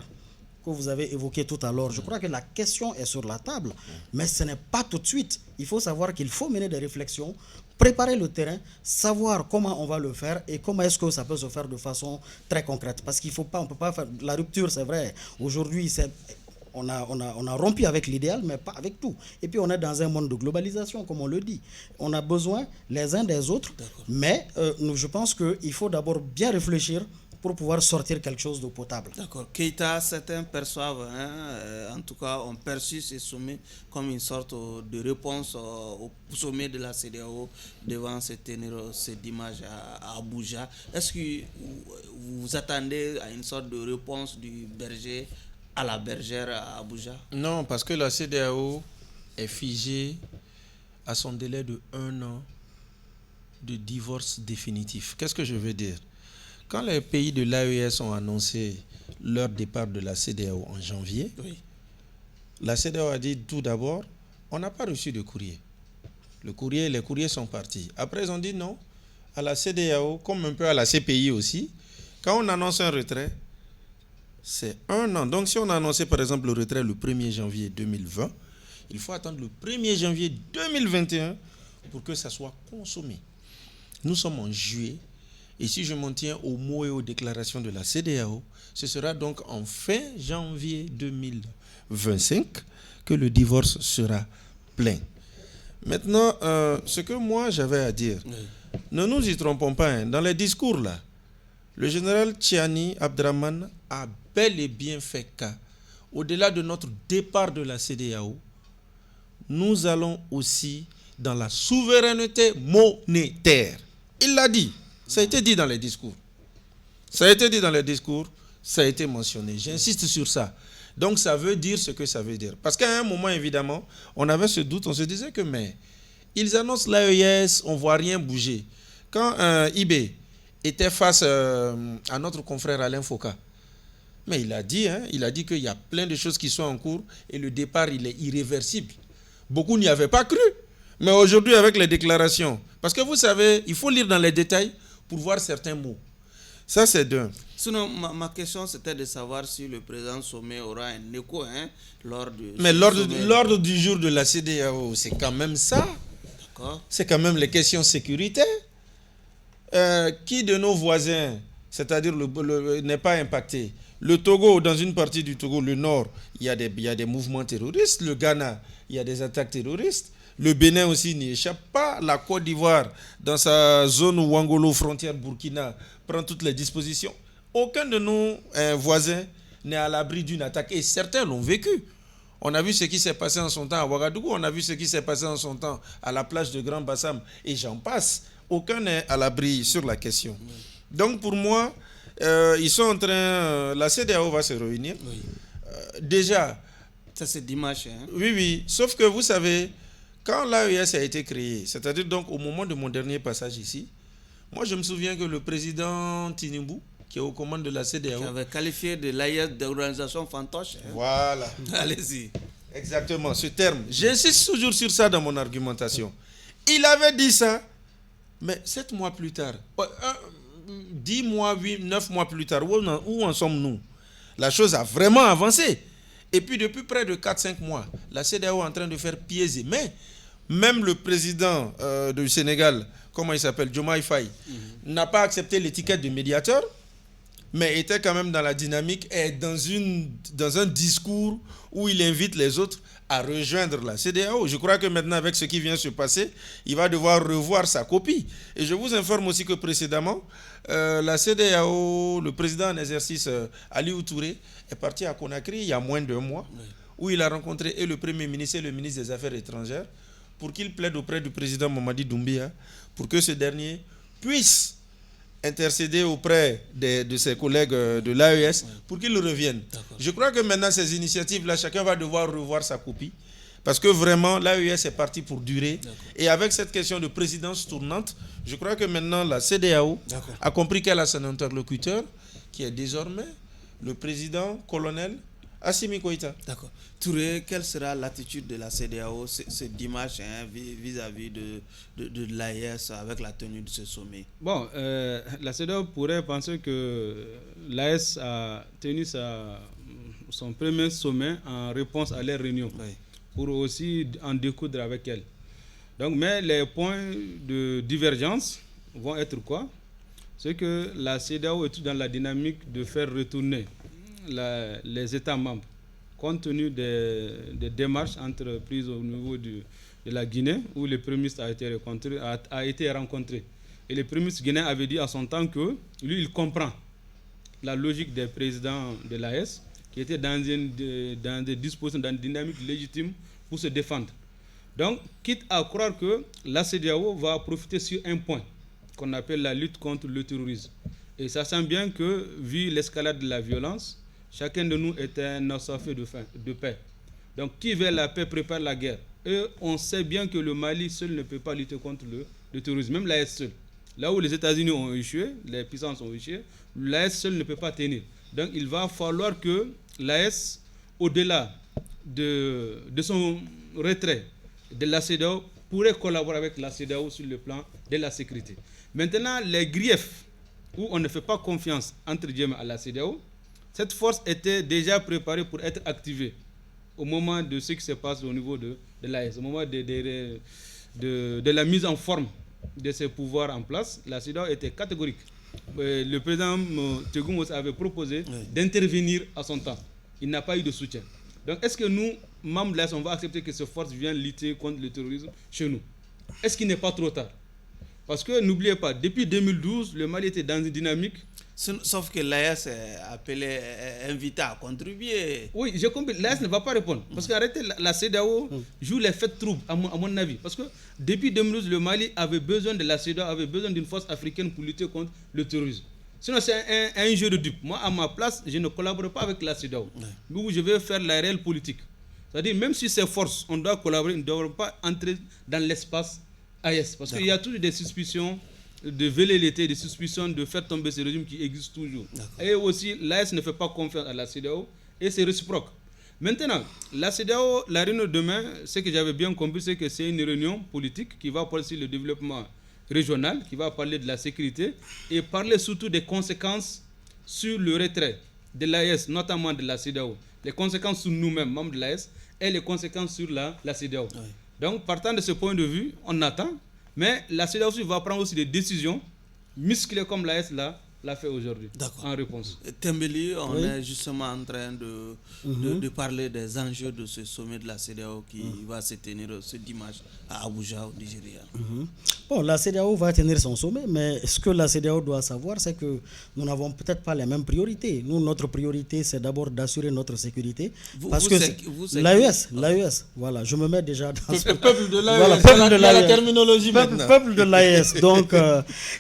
que vous avez évoquée tout à l'heure, je crois que la question est sur la table, mais ce n'est pas tout de suite. Il faut savoir qu'il faut mener des réflexions, préparer le terrain, savoir comment on va le faire et comment est-ce que ça peut se faire de façon très concrète. Parce qu'il faut pas, on peut pas faire la rupture, c'est vrai. Aujourd'hui, on a rompu avec l'idéal, mais pas avec tout. Et puis on est dans un monde de globalisation, comme on le dit. On a besoin les uns des autres, mais je pense qu'il faut d'abord bien réfléchir pour pouvoir sortir quelque chose de potable. D'accord. Keïta, certains perçoivent, en tout cas, on perçut ces sommets comme une sorte de réponse au sommet de la CEDEAO devant se tenir cette image à Abuja. Est-ce que vous attendez à une sorte de réponse du berger à la bergère à Abuja? Non, parce que la CEDEAO est figée à son délai de 1 an de divorce définitif. Qu'est-ce que je veux dire? Quand les pays de l'AES ont annoncé leur départ de la CEDEAO en janvier, la CEDEAO a dit tout d'abord, on n'a pas reçu de courrier. Les courriers sont partis. Après, ils ont dit non, à la CEDEAO, comme un peu à la CPI aussi, quand on annonce un retrait, c'est 1 an. Donc, si on a annoncé, par exemple, le retrait le 1er janvier 2020, il faut attendre le 1er janvier 2021 pour que ça soit consommé. Nous sommes en juillet. Et si je m'en tiens aux mots et aux déclarations de la CEDEAO, ce sera donc en fin janvier 2025 que le divorce sera plein. Maintenant, ce que moi j'avais à dire, ne nous y trompons pas, dans les discours là, le général Tchiani Abdraman a bel et bien fait cas. Au-delà de notre départ de la CEDEAO, nous allons aussi dans la souveraineté monétaire. Il l'a dit. Ça a été dit dans les discours. Ça a été mentionné. J'insiste sur ça. Donc ça veut dire ce que ça veut dire. Parce qu'à un moment, évidemment, on avait ce doute, on se disait que mais ils annoncent l'AES, on ne voit rien bouger. Quand IB était face à notre confrère Alain Foka, mais il a dit qu'il y a plein de choses qui sont en cours et le départ, il est irréversible. Beaucoup n'y avaient pas cru. Mais aujourd'hui, avec les déclarations, parce que vous savez, il faut lire dans les détails pour voir certains mots. Ça, c'est d'un. Sinon, ma question, c'était de savoir si le président sommet aura un écho lors du... Mais l'ordre du jour de la CEDEAO, c'est quand même ça. D'accord. C'est quand même les questions sécuritaires. Qui de nos voisins, c'est-à-dire n'est pas impacté? Le Togo, dans une partie du Togo, le nord, il y a des mouvements terroristes. Le Ghana, il y a des attaques terroristes. Le Bénin aussi n'y échappe pas. La Côte d'Ivoire, dans sa zone Ouangolo, frontière Burkina, prend toutes les dispositions. Aucun de nos voisins n'est à l'abri d'une attaque. Et certains l'ont vécu. On a vu ce qui s'est passé en son temps à Ouagadougou. On a vu ce qui s'est passé en son temps à la plage de Grand Bassam. Et j'en passe. Aucun n'est à l'abri sur la question. Donc pour moi, ils sont en train... la CEDEAO va se réunir. Oui. Déjà... Ça, c'est dimanche. Oui. Sauf que vous savez, quand l'AES a été créé, c'est-à-dire donc au moment de mon dernier passage ici, moi je me souviens que le président Tinubu, qui est aux commandes de la CEDEAO... Qui avait qualifié de l'AES d'organisation fantoche. Voilà. Allez-y. Exactement, ce terme. J'insiste toujours sur ça dans mon argumentation. Il avait dit ça, mais 7 mois plus tard, 10 mois, 9 mois plus tard, où en sommes-nous? La chose a vraiment avancé. Et puis depuis près de 4-5 mois, la CEDEAO est en train de faire pieds et mains. Même le président du Sénégal, comment il s'appelle, Diomaye Faye, n'a pas accepté l'étiquette de médiateur, mais était quand même dans la dynamique et dans un discours où il invite les autres à rejoindre la CEDEAO. Je crois que maintenant, avec ce qui vient se passer, il va devoir revoir sa copie. Et je vous informe aussi que précédemment, la CEDEAO, le président en exercice, Aliou Touré, est parti à Conakry il y a moins d'1 mois, où il a rencontré et le Premier ministre et le ministre des Affaires étrangères pour qu'il plaide auprès du président Mamadi Doumbia pour que ce dernier puisse intercéder auprès de ses collègues de l'AES pour qu'ils reviennent. Je crois que maintenant, ces initiatives-là, chacun va devoir revoir sa copie parce que vraiment, l'AES est parti pour durer. Et avec cette question de présidence tournante, je crois que maintenant, la CEDEAO a compris qu'elle a son interlocuteur qui est désormais le président colonel Assimi Goïta. D'accord. Touré, quelle sera l'attitude de la CEDEAO ce dimanche vis-à-vis de l'AES avec la tenue de ce sommet? Bon, la CEDEAO pourrait penser que l'AES a tenu son premier sommet en réponse à leur réunion, pour aussi en découdre avec elle. Donc, mais les points de divergence vont être quoi? C'est que la CEDEAO est dans la dynamique de faire retourner les États membres, compte tenu des démarches entreprises au niveau de la Guinée, où le Premier ministre a été rencontré. Et le Premier ministre guinéen avait dit à son temps que lui, il comprend la logique des présidents de l'AES, qui étaient dans des dispositions, dans une dynamique légitime pour se défendre. Donc, quitte à croire que la CEDEAO va profiter sur un point, qu'on appelle la lutte contre le terrorisme. Et ça sent bien que, vu l'escalade de la violence, chacun de nous est un assoiffé de paix. Donc, qui veut la paix prépare la guerre. Et on sait bien que le Mali seul ne peut pas lutter contre le terrorisme, même l'AES seul. Là où les États-Unis ont échoué, les puissances ont échoué, l'AES seul ne peut pas tenir. Donc, il va falloir que l'AES, au-delà de son retrait de la CEDEAO, pourrait collaborer avec la CEDEAO sur le plan de la sécurité. Maintenant, les griefs où on ne fait pas confiance entre guillemets à la CEDEAO, cette force était déjà préparée pour être activée au moment de ce qui se passe au niveau de l'AES, au moment de la mise en forme de ses pouvoirs en place. La CEDEAO était catégorique. Le président Tegoum avait proposé d'intervenir à son temps. Il n'a pas eu de soutien. Donc, est-ce que nous, membres de l'AES, on va accepter que ces forces viennent lutter contre le terrorisme chez nous? Est-ce qu'il n'est pas trop tard? Parce que n'oubliez pas, depuis 2012, le Mali était dans une dynamique. Sauf que l'AES est appelé, invité à contribuer. Oui, j'ai compris. L'AES ne va pas répondre. Parce qu'arrêtez, la CEDEAO joue les faits troubles, à mon avis. Parce que depuis 2012, le Mali avait besoin de la CEDEAO, avait besoin d'une force africaine pour lutter contre le terrorisme. Sinon, c'est un jeu de dupes. Moi, à ma place, je ne collabore pas avec la CEDEAO. Où je vais faire la réelle politique. C'est-à-dire, même si ces forces, on doit collaborer, on ne doit pas entrer dans l'espace AES. Parce qu'il y a toujours des suspicions de velléité, des suspicions de faire tomber ce régime qui existe toujours. Et aussi, l'AES ne fait pas confiance à la CEDEAO et c'est réciproque. Maintenant, la CEDEAO, la réunion de demain, ce que j'avais bien compris, c'est que c'est une réunion politique qui va porter sur le développement régional qui va parler de la sécurité et parler surtout des conséquences sur le retrait de l'AES, notamment de la CEDEAO. Les conséquences sur nous-mêmes, membres de l'AES, et les conséquences sur la CEDEAO. Oui. Donc, partant de ce point de vue, on attend, mais la CEDEAO va prendre aussi des décisions musclées comme l'AES l'a fait aujourd'hui, en réponse. Tembeli, on est justement en train de parler des enjeux de ce sommet de la CEDEAO qui va se tenir ce dimanche à Abuja, au Nigeria. Bon, la CEDEAO va tenir son sommet, mais ce que la CEDEAO doit savoir, c'est que nous n'avons peut-être pas les mêmes priorités. Nous, notre priorité, c'est d'abord d'assurer notre sécurité. Parce que l'AES, voilà, je me mets déjà dans ce peuple de l'AES, voilà, peuple de la terminologie maintenant. Peuple de l'AES. Donc,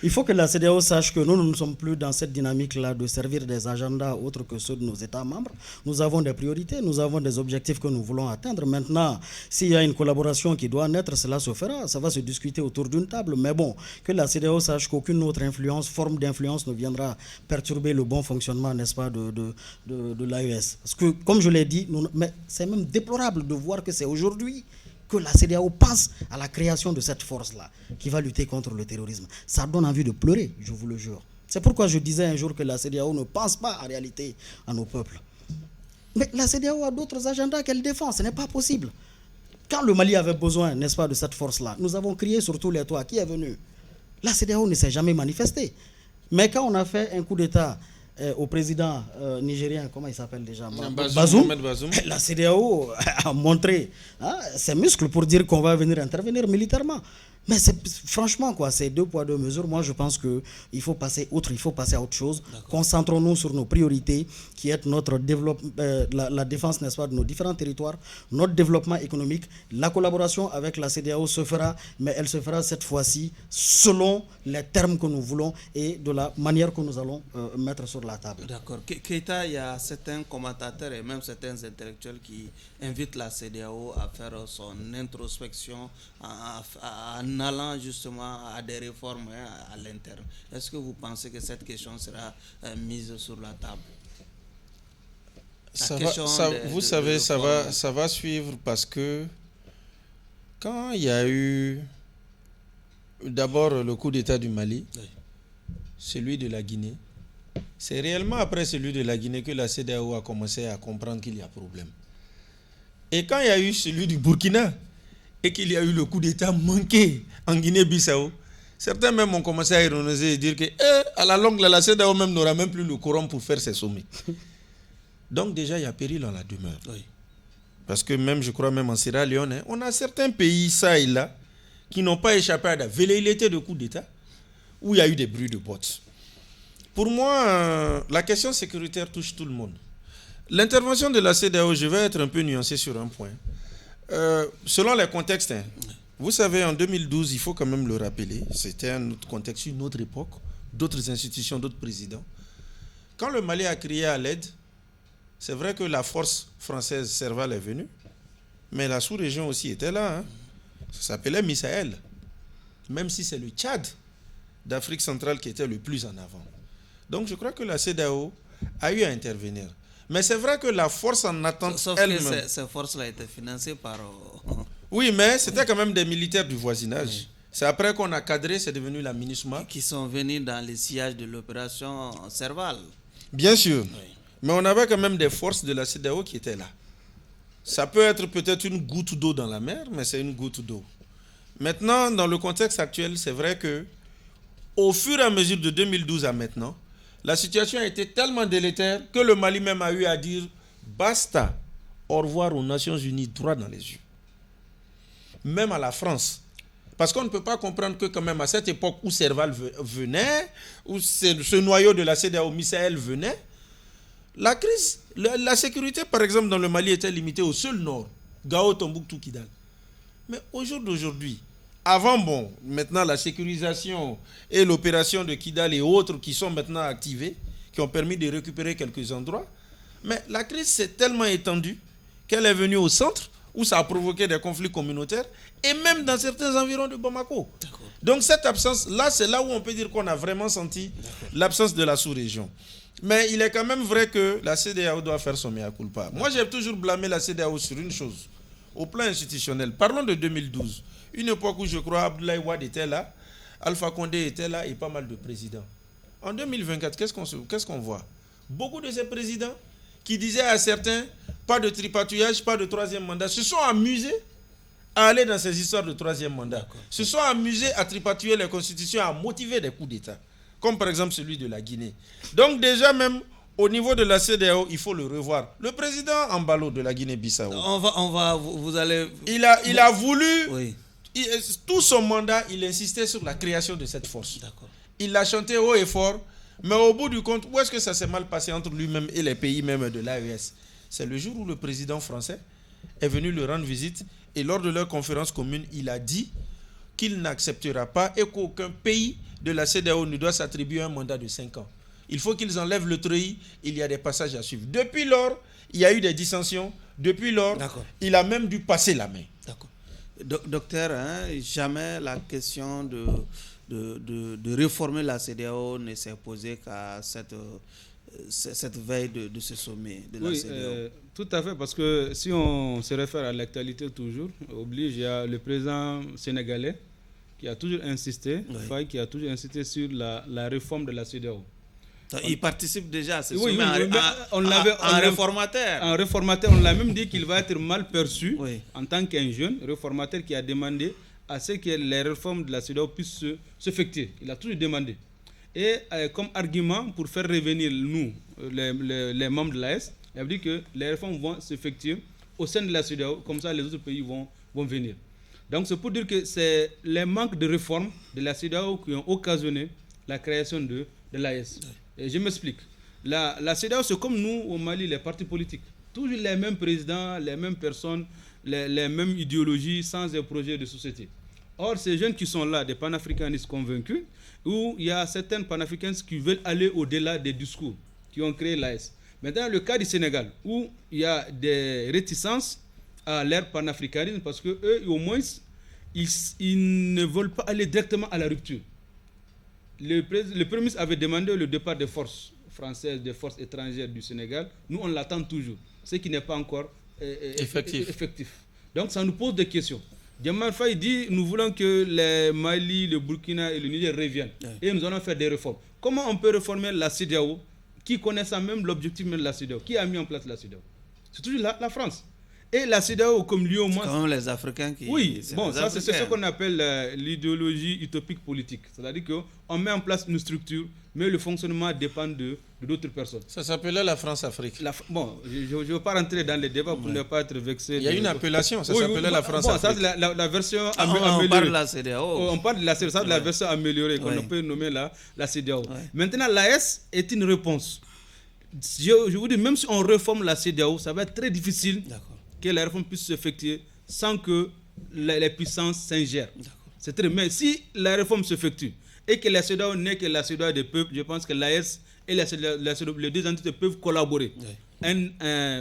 il faut que la CEDEAO sache que nous ne sommes plus dans cette dynamique-là de servir des agendas autres que ceux de nos États membres. Nous avons des priorités, nous avons des objectifs que nous voulons atteindre. Maintenant, s'il y a une collaboration qui doit naître, cela se fera. Ça va se discuter autour d'une table. Mais bon, que la CEDEAO sache qu'aucune autre forme d'influence ne viendra perturber le bon fonctionnement, n'est-ce pas, de l'AES. Parce que, comme je l'ai dit, mais c'est même déplorable de voir que c'est aujourd'hui que la CEDEAO pense à la création de cette force-là qui va lutter contre le terrorisme. Ça donne envie de pleurer, je vous le jure. C'est pourquoi je disais un jour que la CEDEAO ne pense pas en réalité à nos peuples. Mais la CEDEAO a d'autres agendas qu'elle défend, ce n'est pas possible. Quand le Mali avait besoin, n'est-ce pas, de cette force-là, nous avons crié sur tous les toits. Qui est venu? La CEDEAO ne s'est jamais manifestée. Mais quand on a fait un coup d'État au président nigérien, comment il s'appelle déjà, Bazoum, la CEDEAO a montré ses muscles pour dire qu'on va venir intervenir militairement. Mais franchement, c'est 2 poids 2 mesures. Moi, je pense qu'il faut passer outre, il faut passer à autre chose. Concentrons-nous sur nos priorités, qui est notre développement, la défense, n'est-ce pas, de nos différents territoires, notre développement économique. La collaboration avec la CEDEAO se fera, mais elle se fera cette fois-ci selon les termes que nous voulons et de la manière que nous allons mettre sur la table. D'accord. Keita, il y a certains commentateurs et même certains intellectuels qui invitent la CEDEAO à faire son introspection en allant justement à des réformes à l'interne. Est-ce que vous pensez que cette question sera mise sur la table? Vous savez, ça va suivre parce que quand il y a eu d'abord le coup d'État du Mali, celui de la Guinée, c'est réellement après celui de la Guinée que la CEDEAO a commencé à comprendre qu'il y a problème. Et quand il y a eu celui du Burkina, et qu'il y a eu le coup d'État manqué en Guinée-Bissau, certains même ont commencé à ironiser et dire que à la longue, la CEDEAO même n'aura même plus le courant pour faire ses sommets. Donc déjà, il y a péril en la demeure. Oui. Parce que même, je crois, même en Sierra Leone, on a certains pays, ça et là, qui n'ont pas échappé à la velléité de coup d'État, où il y a eu des bruits de bottes. Pour moi, la question sécuritaire touche tout le monde. L'intervention de la CEDEAO, je vais être un peu nuancé sur un point. Selon les contextes, vous savez, en 2012, il faut quand même le rappeler, c'était un autre contexte, une autre époque, d'autres institutions, d'autres présidents. Quand le Mali a crié à l'aide, c'est vrai que la force française Serval est venue, mais la sous-région aussi était là. Ça s'appelait Misaël, même si c'est le Tchad d'Afrique centrale qui était le plus en avant. Donc je crois que la CEDEAO a eu à intervenir. Mais c'est vrai que la force en attente elle-même... Sauf que ces forces-là étaient financées par... Oui, mais c'était quand même des militaires du voisinage. Oui. C'est après qu'on a cadré, c'est devenu la MINUSMA. Qui sont venus dans les sillages de l'opération Serval. Bien sûr. Oui. Mais on avait quand même des forces de la CEDEAO qui étaient là. Ça peut être peut-être une goutte d'eau dans la mer, mais c'est une goutte d'eau. Maintenant, dans le contexte actuel, c'est vrai que au fur et à mesure de 2012 à maintenant, la situation a été tellement délétère que le Mali même a eu à dire basta, au revoir aux Nations Unies, droit dans les yeux. Même à la France. Parce qu'on ne peut pas comprendre que quand même à cette époque où Serval venait, où ce noyau de la CEDEAO, Misaël venait, la crise, la sécurité par exemple dans le Mali était limitée au seul nord, Gao, Tombouctou, Kidal. Mais au jour d'aujourd'hui, avant, maintenant la sécurisation et l'opération de Kidal et autres qui sont maintenant activées, qui ont permis de récupérer quelques endroits, mais la crise s'est tellement étendue qu'elle est venue au centre où ça a provoqué des conflits communautaires et même dans certains environs de Bamako. D'accord. Donc cette absence-là, c'est là où on peut dire qu'on a vraiment senti l'absence de la sous-région. Mais il est quand même vrai que la CEDEAO doit faire son mea culpa. Moi, j'ai toujours blâmé la CEDEAO sur une chose, au plan institutionnel. Parlons de 2012, une époque où je crois Abdoulaye Wade était là, Alpha Condé était là et pas mal de présidents. En 2024, qu'est-ce qu'on voit? Beaucoup de ces présidents qui disaient à certains, pas de tripatouillage, pas de troisième mandat, se sont amusés à aller dans ces histoires de troisième mandat. Se sont amusés à tripatouiller les constitutions, à motiver des coups d'État, comme par exemple celui de la Guinée. Donc déjà même, au niveau de la CEDEAO, il faut le revoir. Le président Ambalo de la Guinée-Bissau, vous allez... Il a voulu... Oui. Tout son mandat, il insistait sur la création de cette force. D'accord. Il l'a chanté haut et fort, mais au bout du compte, où est-ce que ça s'est mal passé entre lui-même et les pays même de l'AES? C'est le jour où le président français est venu lui rendre visite et lors de leur conférence commune, il a dit qu'il n'acceptera pas et qu'aucun pays de la CEDEAO ne doit s'attribuer un mandat de 5 ans. Il faut qu'ils enlèvent le treillis, il y a des passages à suivre. Depuis lors, il y a eu des dissensions. Depuis lors, il a même dû passer la main. D'accord. Docteur, jamais la question de réformer la CEDEAO ne s'est posée qu'à cette veille de ce sommet de la CEDEAO. Tout à fait, parce que si on se réfère à l'actualité toujours, il y a le président sénégalais qui a toujours insisté, qui a toujours insisté sur la réforme de la CEDEAO. Il participe déjà à ce sommet en réformateur. En réformateur, on l'a même dit qu'il va être mal perçu en tant qu'un jeune réformateur qui a demandé à ce que les réformes de la CEDEAO puissent s'effectuer. Il a toujours demandé. Et comme argument pour faire revenir nous, les membres de l'AES, il a dit que les réformes vont s'effectuer au sein de la CEDEAO, comme ça les autres pays vont venir. Donc c'est pour dire que c'est les manques de réforme de la CEDEAO qui ont occasionné la création de l'AES. Et je m'explique. La CEDEAO, c'est comme nous au Mali, les partis politiques. Toujours les mêmes présidents, les mêmes personnes, les mêmes idéologies, sans un projet de société. Or, ces jeunes qui sont là, des panafricanistes convaincus, où il y a certains panafricains qui veulent aller au-delà des discours qui ont créé l'AES. Maintenant, le cas du Sénégal, où il y a des réticences à l'ère panafricanisme, parce qu'eux, au moins, ils ne veulent pas aller directement à la rupture. Le Premier ministre avait demandé le départ des forces françaises, des forces étrangères du Sénégal. Nous, on l'attend toujours, ce qui n'est pas encore effectif. Donc, ça nous pose des questions. Djamal Faye dit, nous voulons que le Mali, le Burkina et le Niger reviennent. Et nous allons faire des réformes. Comment on peut réformer la CEDEAO, qui connaissent même l'objectif même de la CEDEAO? Qui a mis en place la CEDEAO? C'est toujours la France. Et la CEDEAO comme lieu au moins... C'est quand même les Africains qui... Oui, bon, ça c'est ce qu'on appelle l'idéologie utopique politique. C'est-à-dire qu'on met en place une structure, mais le fonctionnement dépend d'autres personnes. Ça s'appelait la France-Afrique. Bon, je ne veux pas rentrer dans les débats pour ne pas être vexé. Il y a une appellation, ça s'appelait la France-Afrique. Ça c'est la version améliorée. On parle de la CEDEAO. On parle de la CEDEAO, ça c'est la version améliorée, qu'on peut nommer la CEDEAO. Maintenant, l'AES est une réponse. Je vous dis, même si on réforme la CEDEAO, ça va être très difficile que la réforme puisse s'effectuer sans que les puissances s'ingèrent. C'est très... Mais si la réforme s'effectue et que la CEDEAO n'est que la CEDEAO des peuples, je pense que l'AES et la CEDEAO, les deux entités peuvent collaborer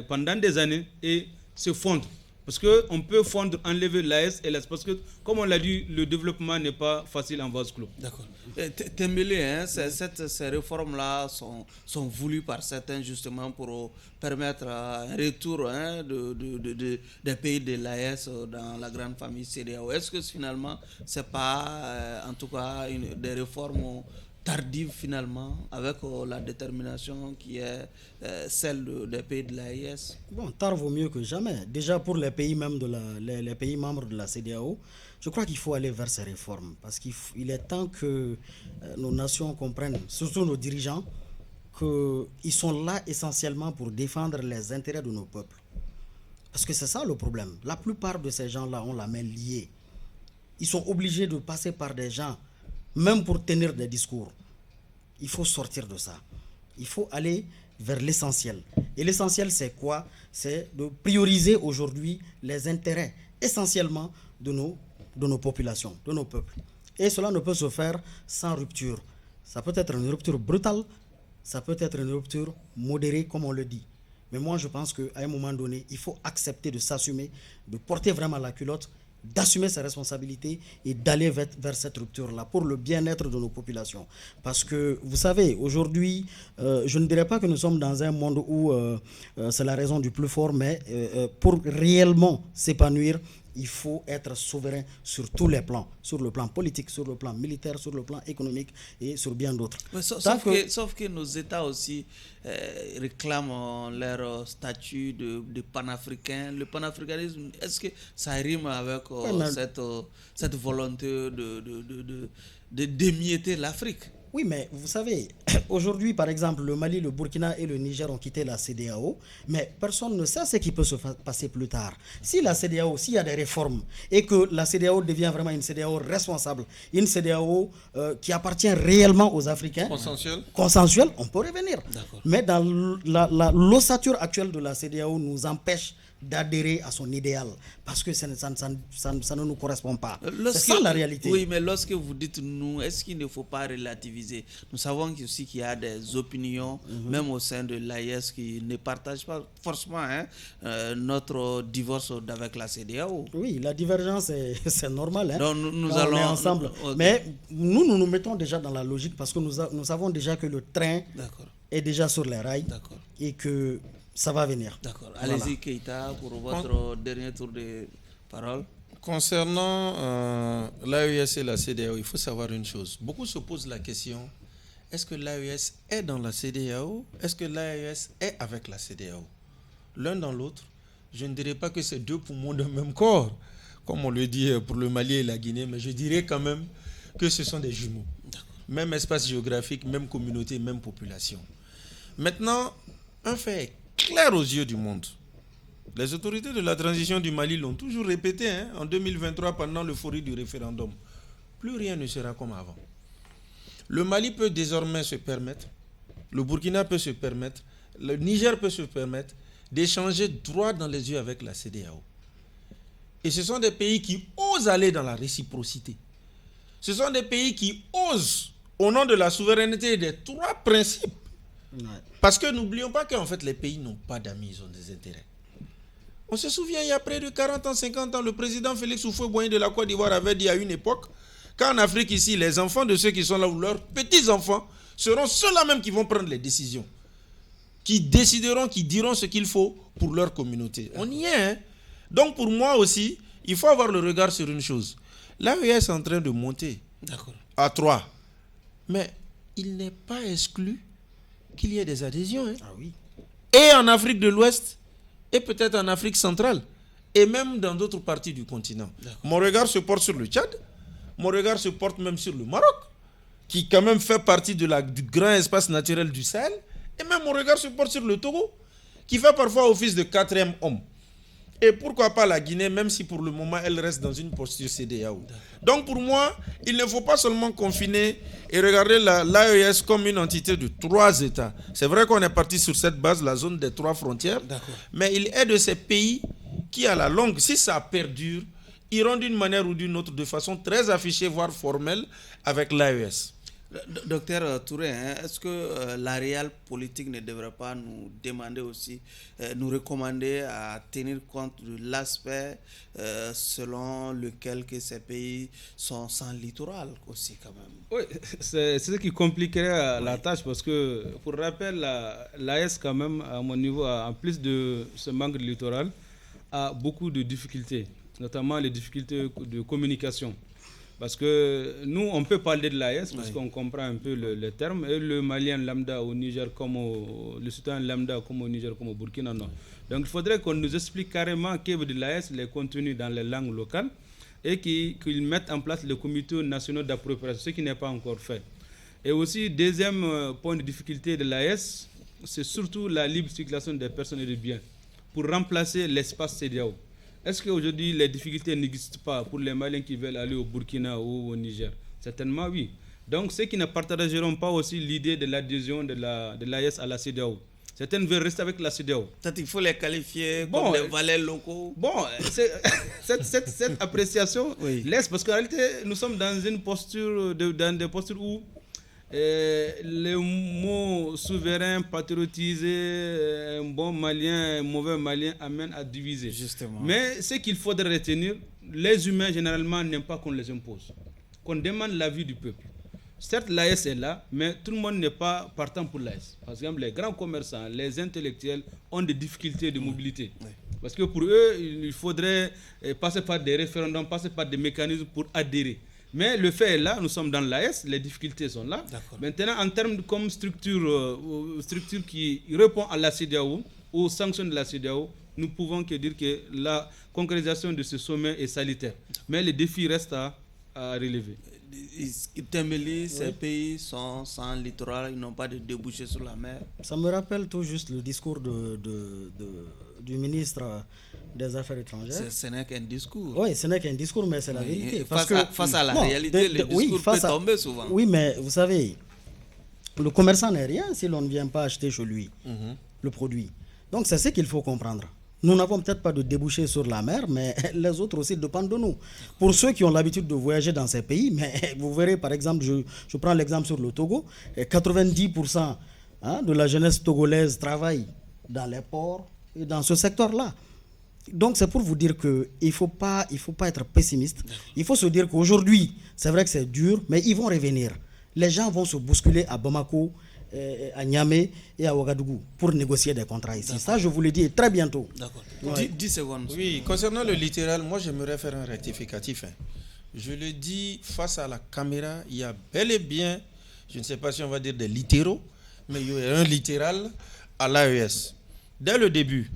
pendant des années et se fondre. Parce qu'on peut fondre, enlever l'AES et l'AES. Parce que, comme on l'a dit, le développement n'est pas facile en vase clos. D'accord. Tembélé, ces réformes-là sont voulues par certains justement pour permettre un retour des pays de l'AES dans la grande famille CEDEAO. Est-ce que finalement, ce n'est pas, en tout cas, des réformes tardive finalement, avec la détermination qui est celle des pays de l'AES? Bon, tard vaut mieux que jamais. Déjà pour les pays même les pays membres de la CEDEAO, je crois qu'il faut aller vers ces réformes parce qu'il est temps que nos nations comprennent, surtout nos dirigeants, qu'ils sont là essentiellement pour défendre les intérêts de nos peuples. Parce que c'est ça le problème. La plupart de ces gens-là ont la main liée. Ils sont obligés de passer par des gens même pour tenir des discours. Il faut sortir de ça. Il faut aller vers l'essentiel. Et l'essentiel, c'est quoi? C'est de prioriser aujourd'hui les intérêts essentiellement de nos populations, de nos peuples. Et cela ne peut se faire sans rupture. Ça peut être une rupture brutale, ça peut être une rupture modérée, comme on le dit. Mais moi, je pense qu'à un moment donné, il faut accepter de s'assumer, de porter vraiment la culotte, d'assumer ses responsabilités et d'aller vers cette rupture-là pour le bien-être de nos populations. Parce que, vous savez, aujourd'hui, je ne dirais pas que nous sommes dans un monde où c'est la raison du plus fort, mais pour réellement s'épanouir, il faut être souverain sur tous les plans, sur le plan politique, sur le plan militaire, sur le plan économique et sur bien d'autres. Sauf que nos États aussi réclament leur statut de panafricain. Le panafricanisme, est-ce que ça rime avec cette volonté de démietter l'Afrique? Oui, mais vous savez, aujourd'hui, par exemple, le Mali, le Burkina et le Niger ont quitté la CEDEAO, mais personne ne sait ce qui peut se passer plus tard. Si la CEDEAO, s'il y a des réformes et que la CEDEAO devient vraiment une CEDEAO responsable, une CEDEAO qui appartient réellement aux Africains, consensuelle, on peut revenir. Mais dans l'ossature actuelle de la CEDEAO nous empêche d'adhérer à son idéal parce que ça ne nous correspond pas. C'est ça la réalité. Oui, mais lorsque vous dites nous, est-ce qu'il ne faut pas relativiser? Nous savons aussi qu'il y a des opinions, même au sein de l'AES, qui ne partagent pas forcément notre divorce avec la CEDEAO. Oui, la divergence, c'est normal. Donc nous allons on est ensemble. Okay. Mais nous mettons déjà dans la logique parce que nous savons déjà que le train est déjà sur les rails et que ça va venir. D'accord. Allez-y, Keïta, pour votre dernier tour de parole. Concernant l'AES et la CEDEAO, il faut savoir une chose. Beaucoup se posent la question, est-ce que l'AES est dans la CEDEAO? Est-ce que l'AES est avec la CEDEAO? L'un dans l'autre, je ne dirais pas que c'est deux poumons d'un même corps, comme on le dit pour le Mali et la Guinée, mais je dirais quand même que ce sont des jumeaux. Même espace géographique, même communauté, même population. Maintenant, un fait est clair aux yeux du monde. Les autorités de la transition du Mali l'ont toujours répété en 2023 pendant l'euphorie du référendum. Plus rien ne sera comme avant. Le Mali peut désormais se permettre, le Burkina peut se permettre, le Niger peut se permettre d'échanger droit dans les yeux avec la CEDEAO. Et ce sont des pays qui osent aller dans la réciprocité. Ce sont des pays qui osent, au nom de la souveraineté et des trois principes. Parce que n'oublions pas qu'en fait les pays n'ont pas d'amis, ils ont des intérêts. On se souvient, il y a près de 40 ans, 50 ans, le président Félix Houphouët-Boigny de la Côte d'Ivoire avait dit à une époque qu'en Afrique ici, les enfants de ceux qui sont là ou leurs petits-enfants seront ceux-là même qui vont prendre les décisions, qui décideront, qui diront ce qu'il faut pour leur communauté. On y est. Donc pour moi aussi, il faut avoir le regard sur une chose. L'AES est en train de monter à 3. Mais il n'est pas exclu qu'il y ait des adhésions. Et en Afrique de l'Ouest, et peut-être en Afrique centrale, et même dans d'autres parties du continent. Mon regard se porte sur le Tchad, mon regard se porte même sur le Maroc, qui quand même fait partie du grand espace naturel du Sahel, et même mon regard se porte sur le Togo, qui fait parfois office de 4e homme. Et pourquoi pas la Guinée, même si pour le moment elle reste dans une posture CEDEAO. Donc pour moi, il ne faut pas seulement confiner et regarder l'AES comme une entité de 3 États. C'est vrai qu'on est parti sur cette base, la zone des 3 frontières, mais il est de ces pays qui à la longue, si ça perdure, iront d'une manière ou d'une autre, de façon très affichée, voire formelle, avec l'AES. Docteur Touré, est-ce que la réelle politique ne devrait pas nous demander aussi, nous recommander à tenir compte de l'aspect selon lequel que ces pays sont sans littoral aussi quand même? Oui, c'est ce qui compliquerait la tâche parce que, pour rappel, l'AES quand même, à mon niveau, en plus de ce manque de littoral, a beaucoup de difficultés, notamment les difficultés de communication. Parce que nous, on peut parler de l'AES parce qu'on comprend un peu le terme. Et le Malien lambda au Niger, comme le citoyen lambda comme au Niger, comme au Burkina, non. Donc il faudrait qu'on nous explique carrément qu'est de l'AES, les contenus dans les langues locales, et qu'ils mettent en place les comités nationaux d'appropriation, ce qui n'est pas encore fait. Et aussi, deuxième point de difficulté de l'AES, c'est surtout la libre circulation des personnes et des biens pour remplacer l'espace CEDEAO. Est-ce qu'aujourd'hui, les difficultés n'existent pas pour les Maliens qui veulent aller au Burkina ou au Niger? Certainement, oui. Donc, ceux qui ne partageront pas aussi l'idée de l'adhésion de l'AES à la CEDEAO. Certains veulent rester avec la CEDEAO. Il faut les qualifier comme des valets locaux. Bon, cette appréciation laisse, parce qu'en réalité, nous sommes dans une posture, dans des postures où les mots souverain, patriotisé, un bon Malien, un mauvais Malien amènent à diviser. Justement. Mais ce qu'il faudrait retenir, les humains généralement n'aiment pas qu'on les impose, qu'on demande l'avis du peuple. Certes, l'AES est là, mais tout le monde n'est pas partant pour l'AES. Par exemple, les grands commerçants, les intellectuels ont des difficultés de mobilité. Parce que pour eux, il faudrait passer par des référendums, passer par des mécanismes pour adhérer. Mais le fait est là, nous sommes dans l'AES, les difficultés sont là. D'accord. Maintenant, en termes de comme structure qui répond à la CEDEAO, aux sanctions de la CEDEAO, nous pouvons que dire que la concrétisation de ce sommet est salutaire. Mais les défis restent à relever. Tembeli, ces pays sont sans littoral, ils n'ont pas de débouché sur la mer. Ça me rappelle tout juste le discours du ministre des Affaires étrangères. Ce n'est qu'un discours. Oui, ce n'est qu'un discours, mais c'est la vérité. Face à la réalité, le discours peut tomber souvent. Oui, mais vous savez, le commerçant n'est rien si l'on ne vient pas acheter chez lui le produit. Donc c'est ce qu'il faut comprendre. Nous n'avons peut-être pas de débouchés sur la mer, mais les autres aussi dépendent de nous. Pour ceux qui ont l'habitude de voyager dans ces pays, mais vous verrez par exemple, je prends l'exemple sur le Togo, 90% de la jeunesse togolaise travaille dans les ports et dans ce secteur-là. Donc c'est pour vous dire qu'il ne faut pas être pessimiste. Il faut se dire qu'aujourd'hui, c'est vrai que c'est dur, mais ils vont revenir. Les gens vont se bousculer à Bamako, à Niamey et à Ouagadougou pour négocier des contrats ici. Ça, je vous le dis très bientôt. D'accord. Ouais. 10 secondes. Oui, concernant le littoral, moi j'aimerais faire un rectificatif. Je le dis face à la caméra, il y a bel et bien, je ne sais pas si on va dire des littéraux, mais il y a un littoral à l'AES. Dès le début,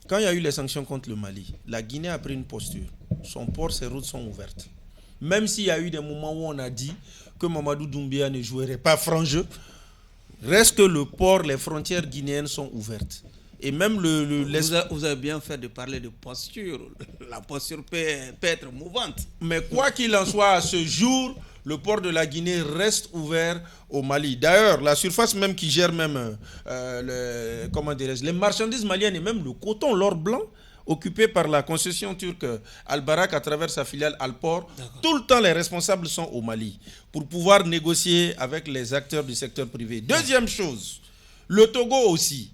quand il y a eu les sanctions contre le Mali, la Guinée a pris une posture. Son port, ses routes sont ouvertes. Même s'il y a eu des moments où on a dit que Mamadou Doumbia ne jouerait pas franc jeu, reste que le port, les frontières guinéennes sont ouvertes. Et même vous avez bien fait de parler de posture. La posture peut être mouvante. Mais quoi qu'il en soit, à ce jour, le port de la Guinée reste ouvert au Mali. D'ailleurs, la surface même qui gère même les marchandises maliennes et même le coton, l'or blanc, occupé par la concession turque Al-Barak à travers sa filiale Alport, tout le temps les responsables sont au Mali pour pouvoir négocier avec les acteurs du secteur privé. Deuxième chose, le Togo aussi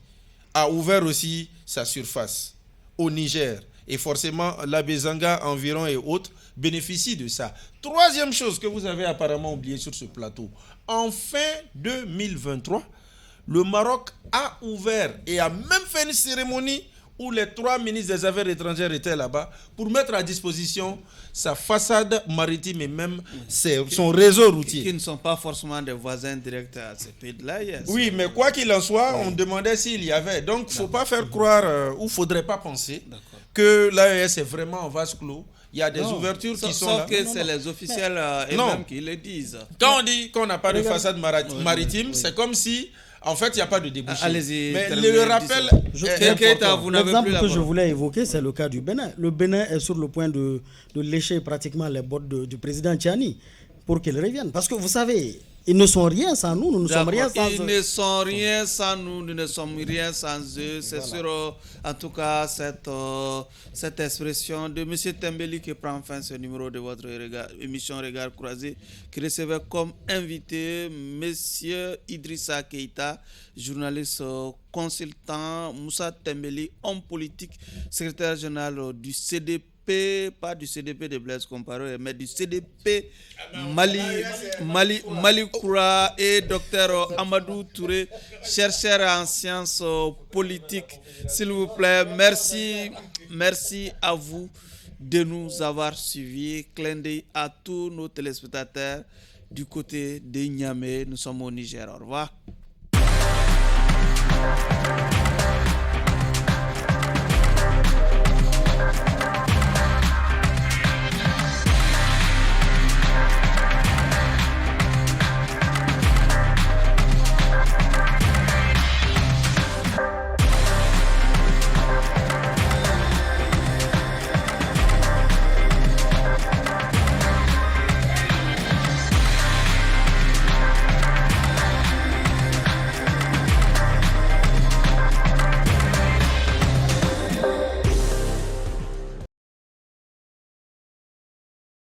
a ouvert aussi sa surface au Niger et forcément la Bezanga environ et autres bénéficient de ça. Troisième chose que vous avez apparemment oublié sur ce plateau, en fin 2023, le Maroc a ouvert et a même fait une cérémonie où les 3 ministres des Affaires étrangères étaient là-bas pour mettre à disposition sa façade maritime et même son réseau routier. Qui ne sont pas forcément des voisins directs à ces pays-là. Yes. Oui, mais quoi qu'il en soit, on demandait s'il y avait. Donc, il ne faut pas faire croire, ou il ne faudrait pas penser que l'AES est vraiment en vase clos. Il y a des ouvertures qui sont là. Sauf que c'est les officiels eux-mêmes qui le disent. Quand on dit qu'on n'a pas de façade maritime, c'est comme si... En fait, il n'y a pas de débouché. Allez-y. Mais le rappel l'exemple que je voulais évoquer, c'est le cas du Bénin. Le Bénin est sur le point de lécher pratiquement les bottes du président Tchani pour qu'il revienne. Parce que vous savez, ils ne sont rien sans nous, nous ne sommes rien sans eux. Ils ne sont rien sans nous, nous ne sommes rien sans eux. C'est sur, en tout cas, cette expression de M. Tembeli qui prend fin ce numéro de votre émission Regard Croisé, qui recevait comme invité M. Idrissa Keïta, journaliste consultant, Moussa Tembeli, homme politique, secrétaire général du CDP, pas du CDP de Blaise Compaoré, mais du CDP Mali Koura, et Dr Amadou Touré, chercheur en sciences politiques. S'il vous plaît, merci à vous de nous avoir suivis. Clin d'œil à tous nos téléspectateurs du côté de Niamey. Nous sommes au Niger. Au revoir.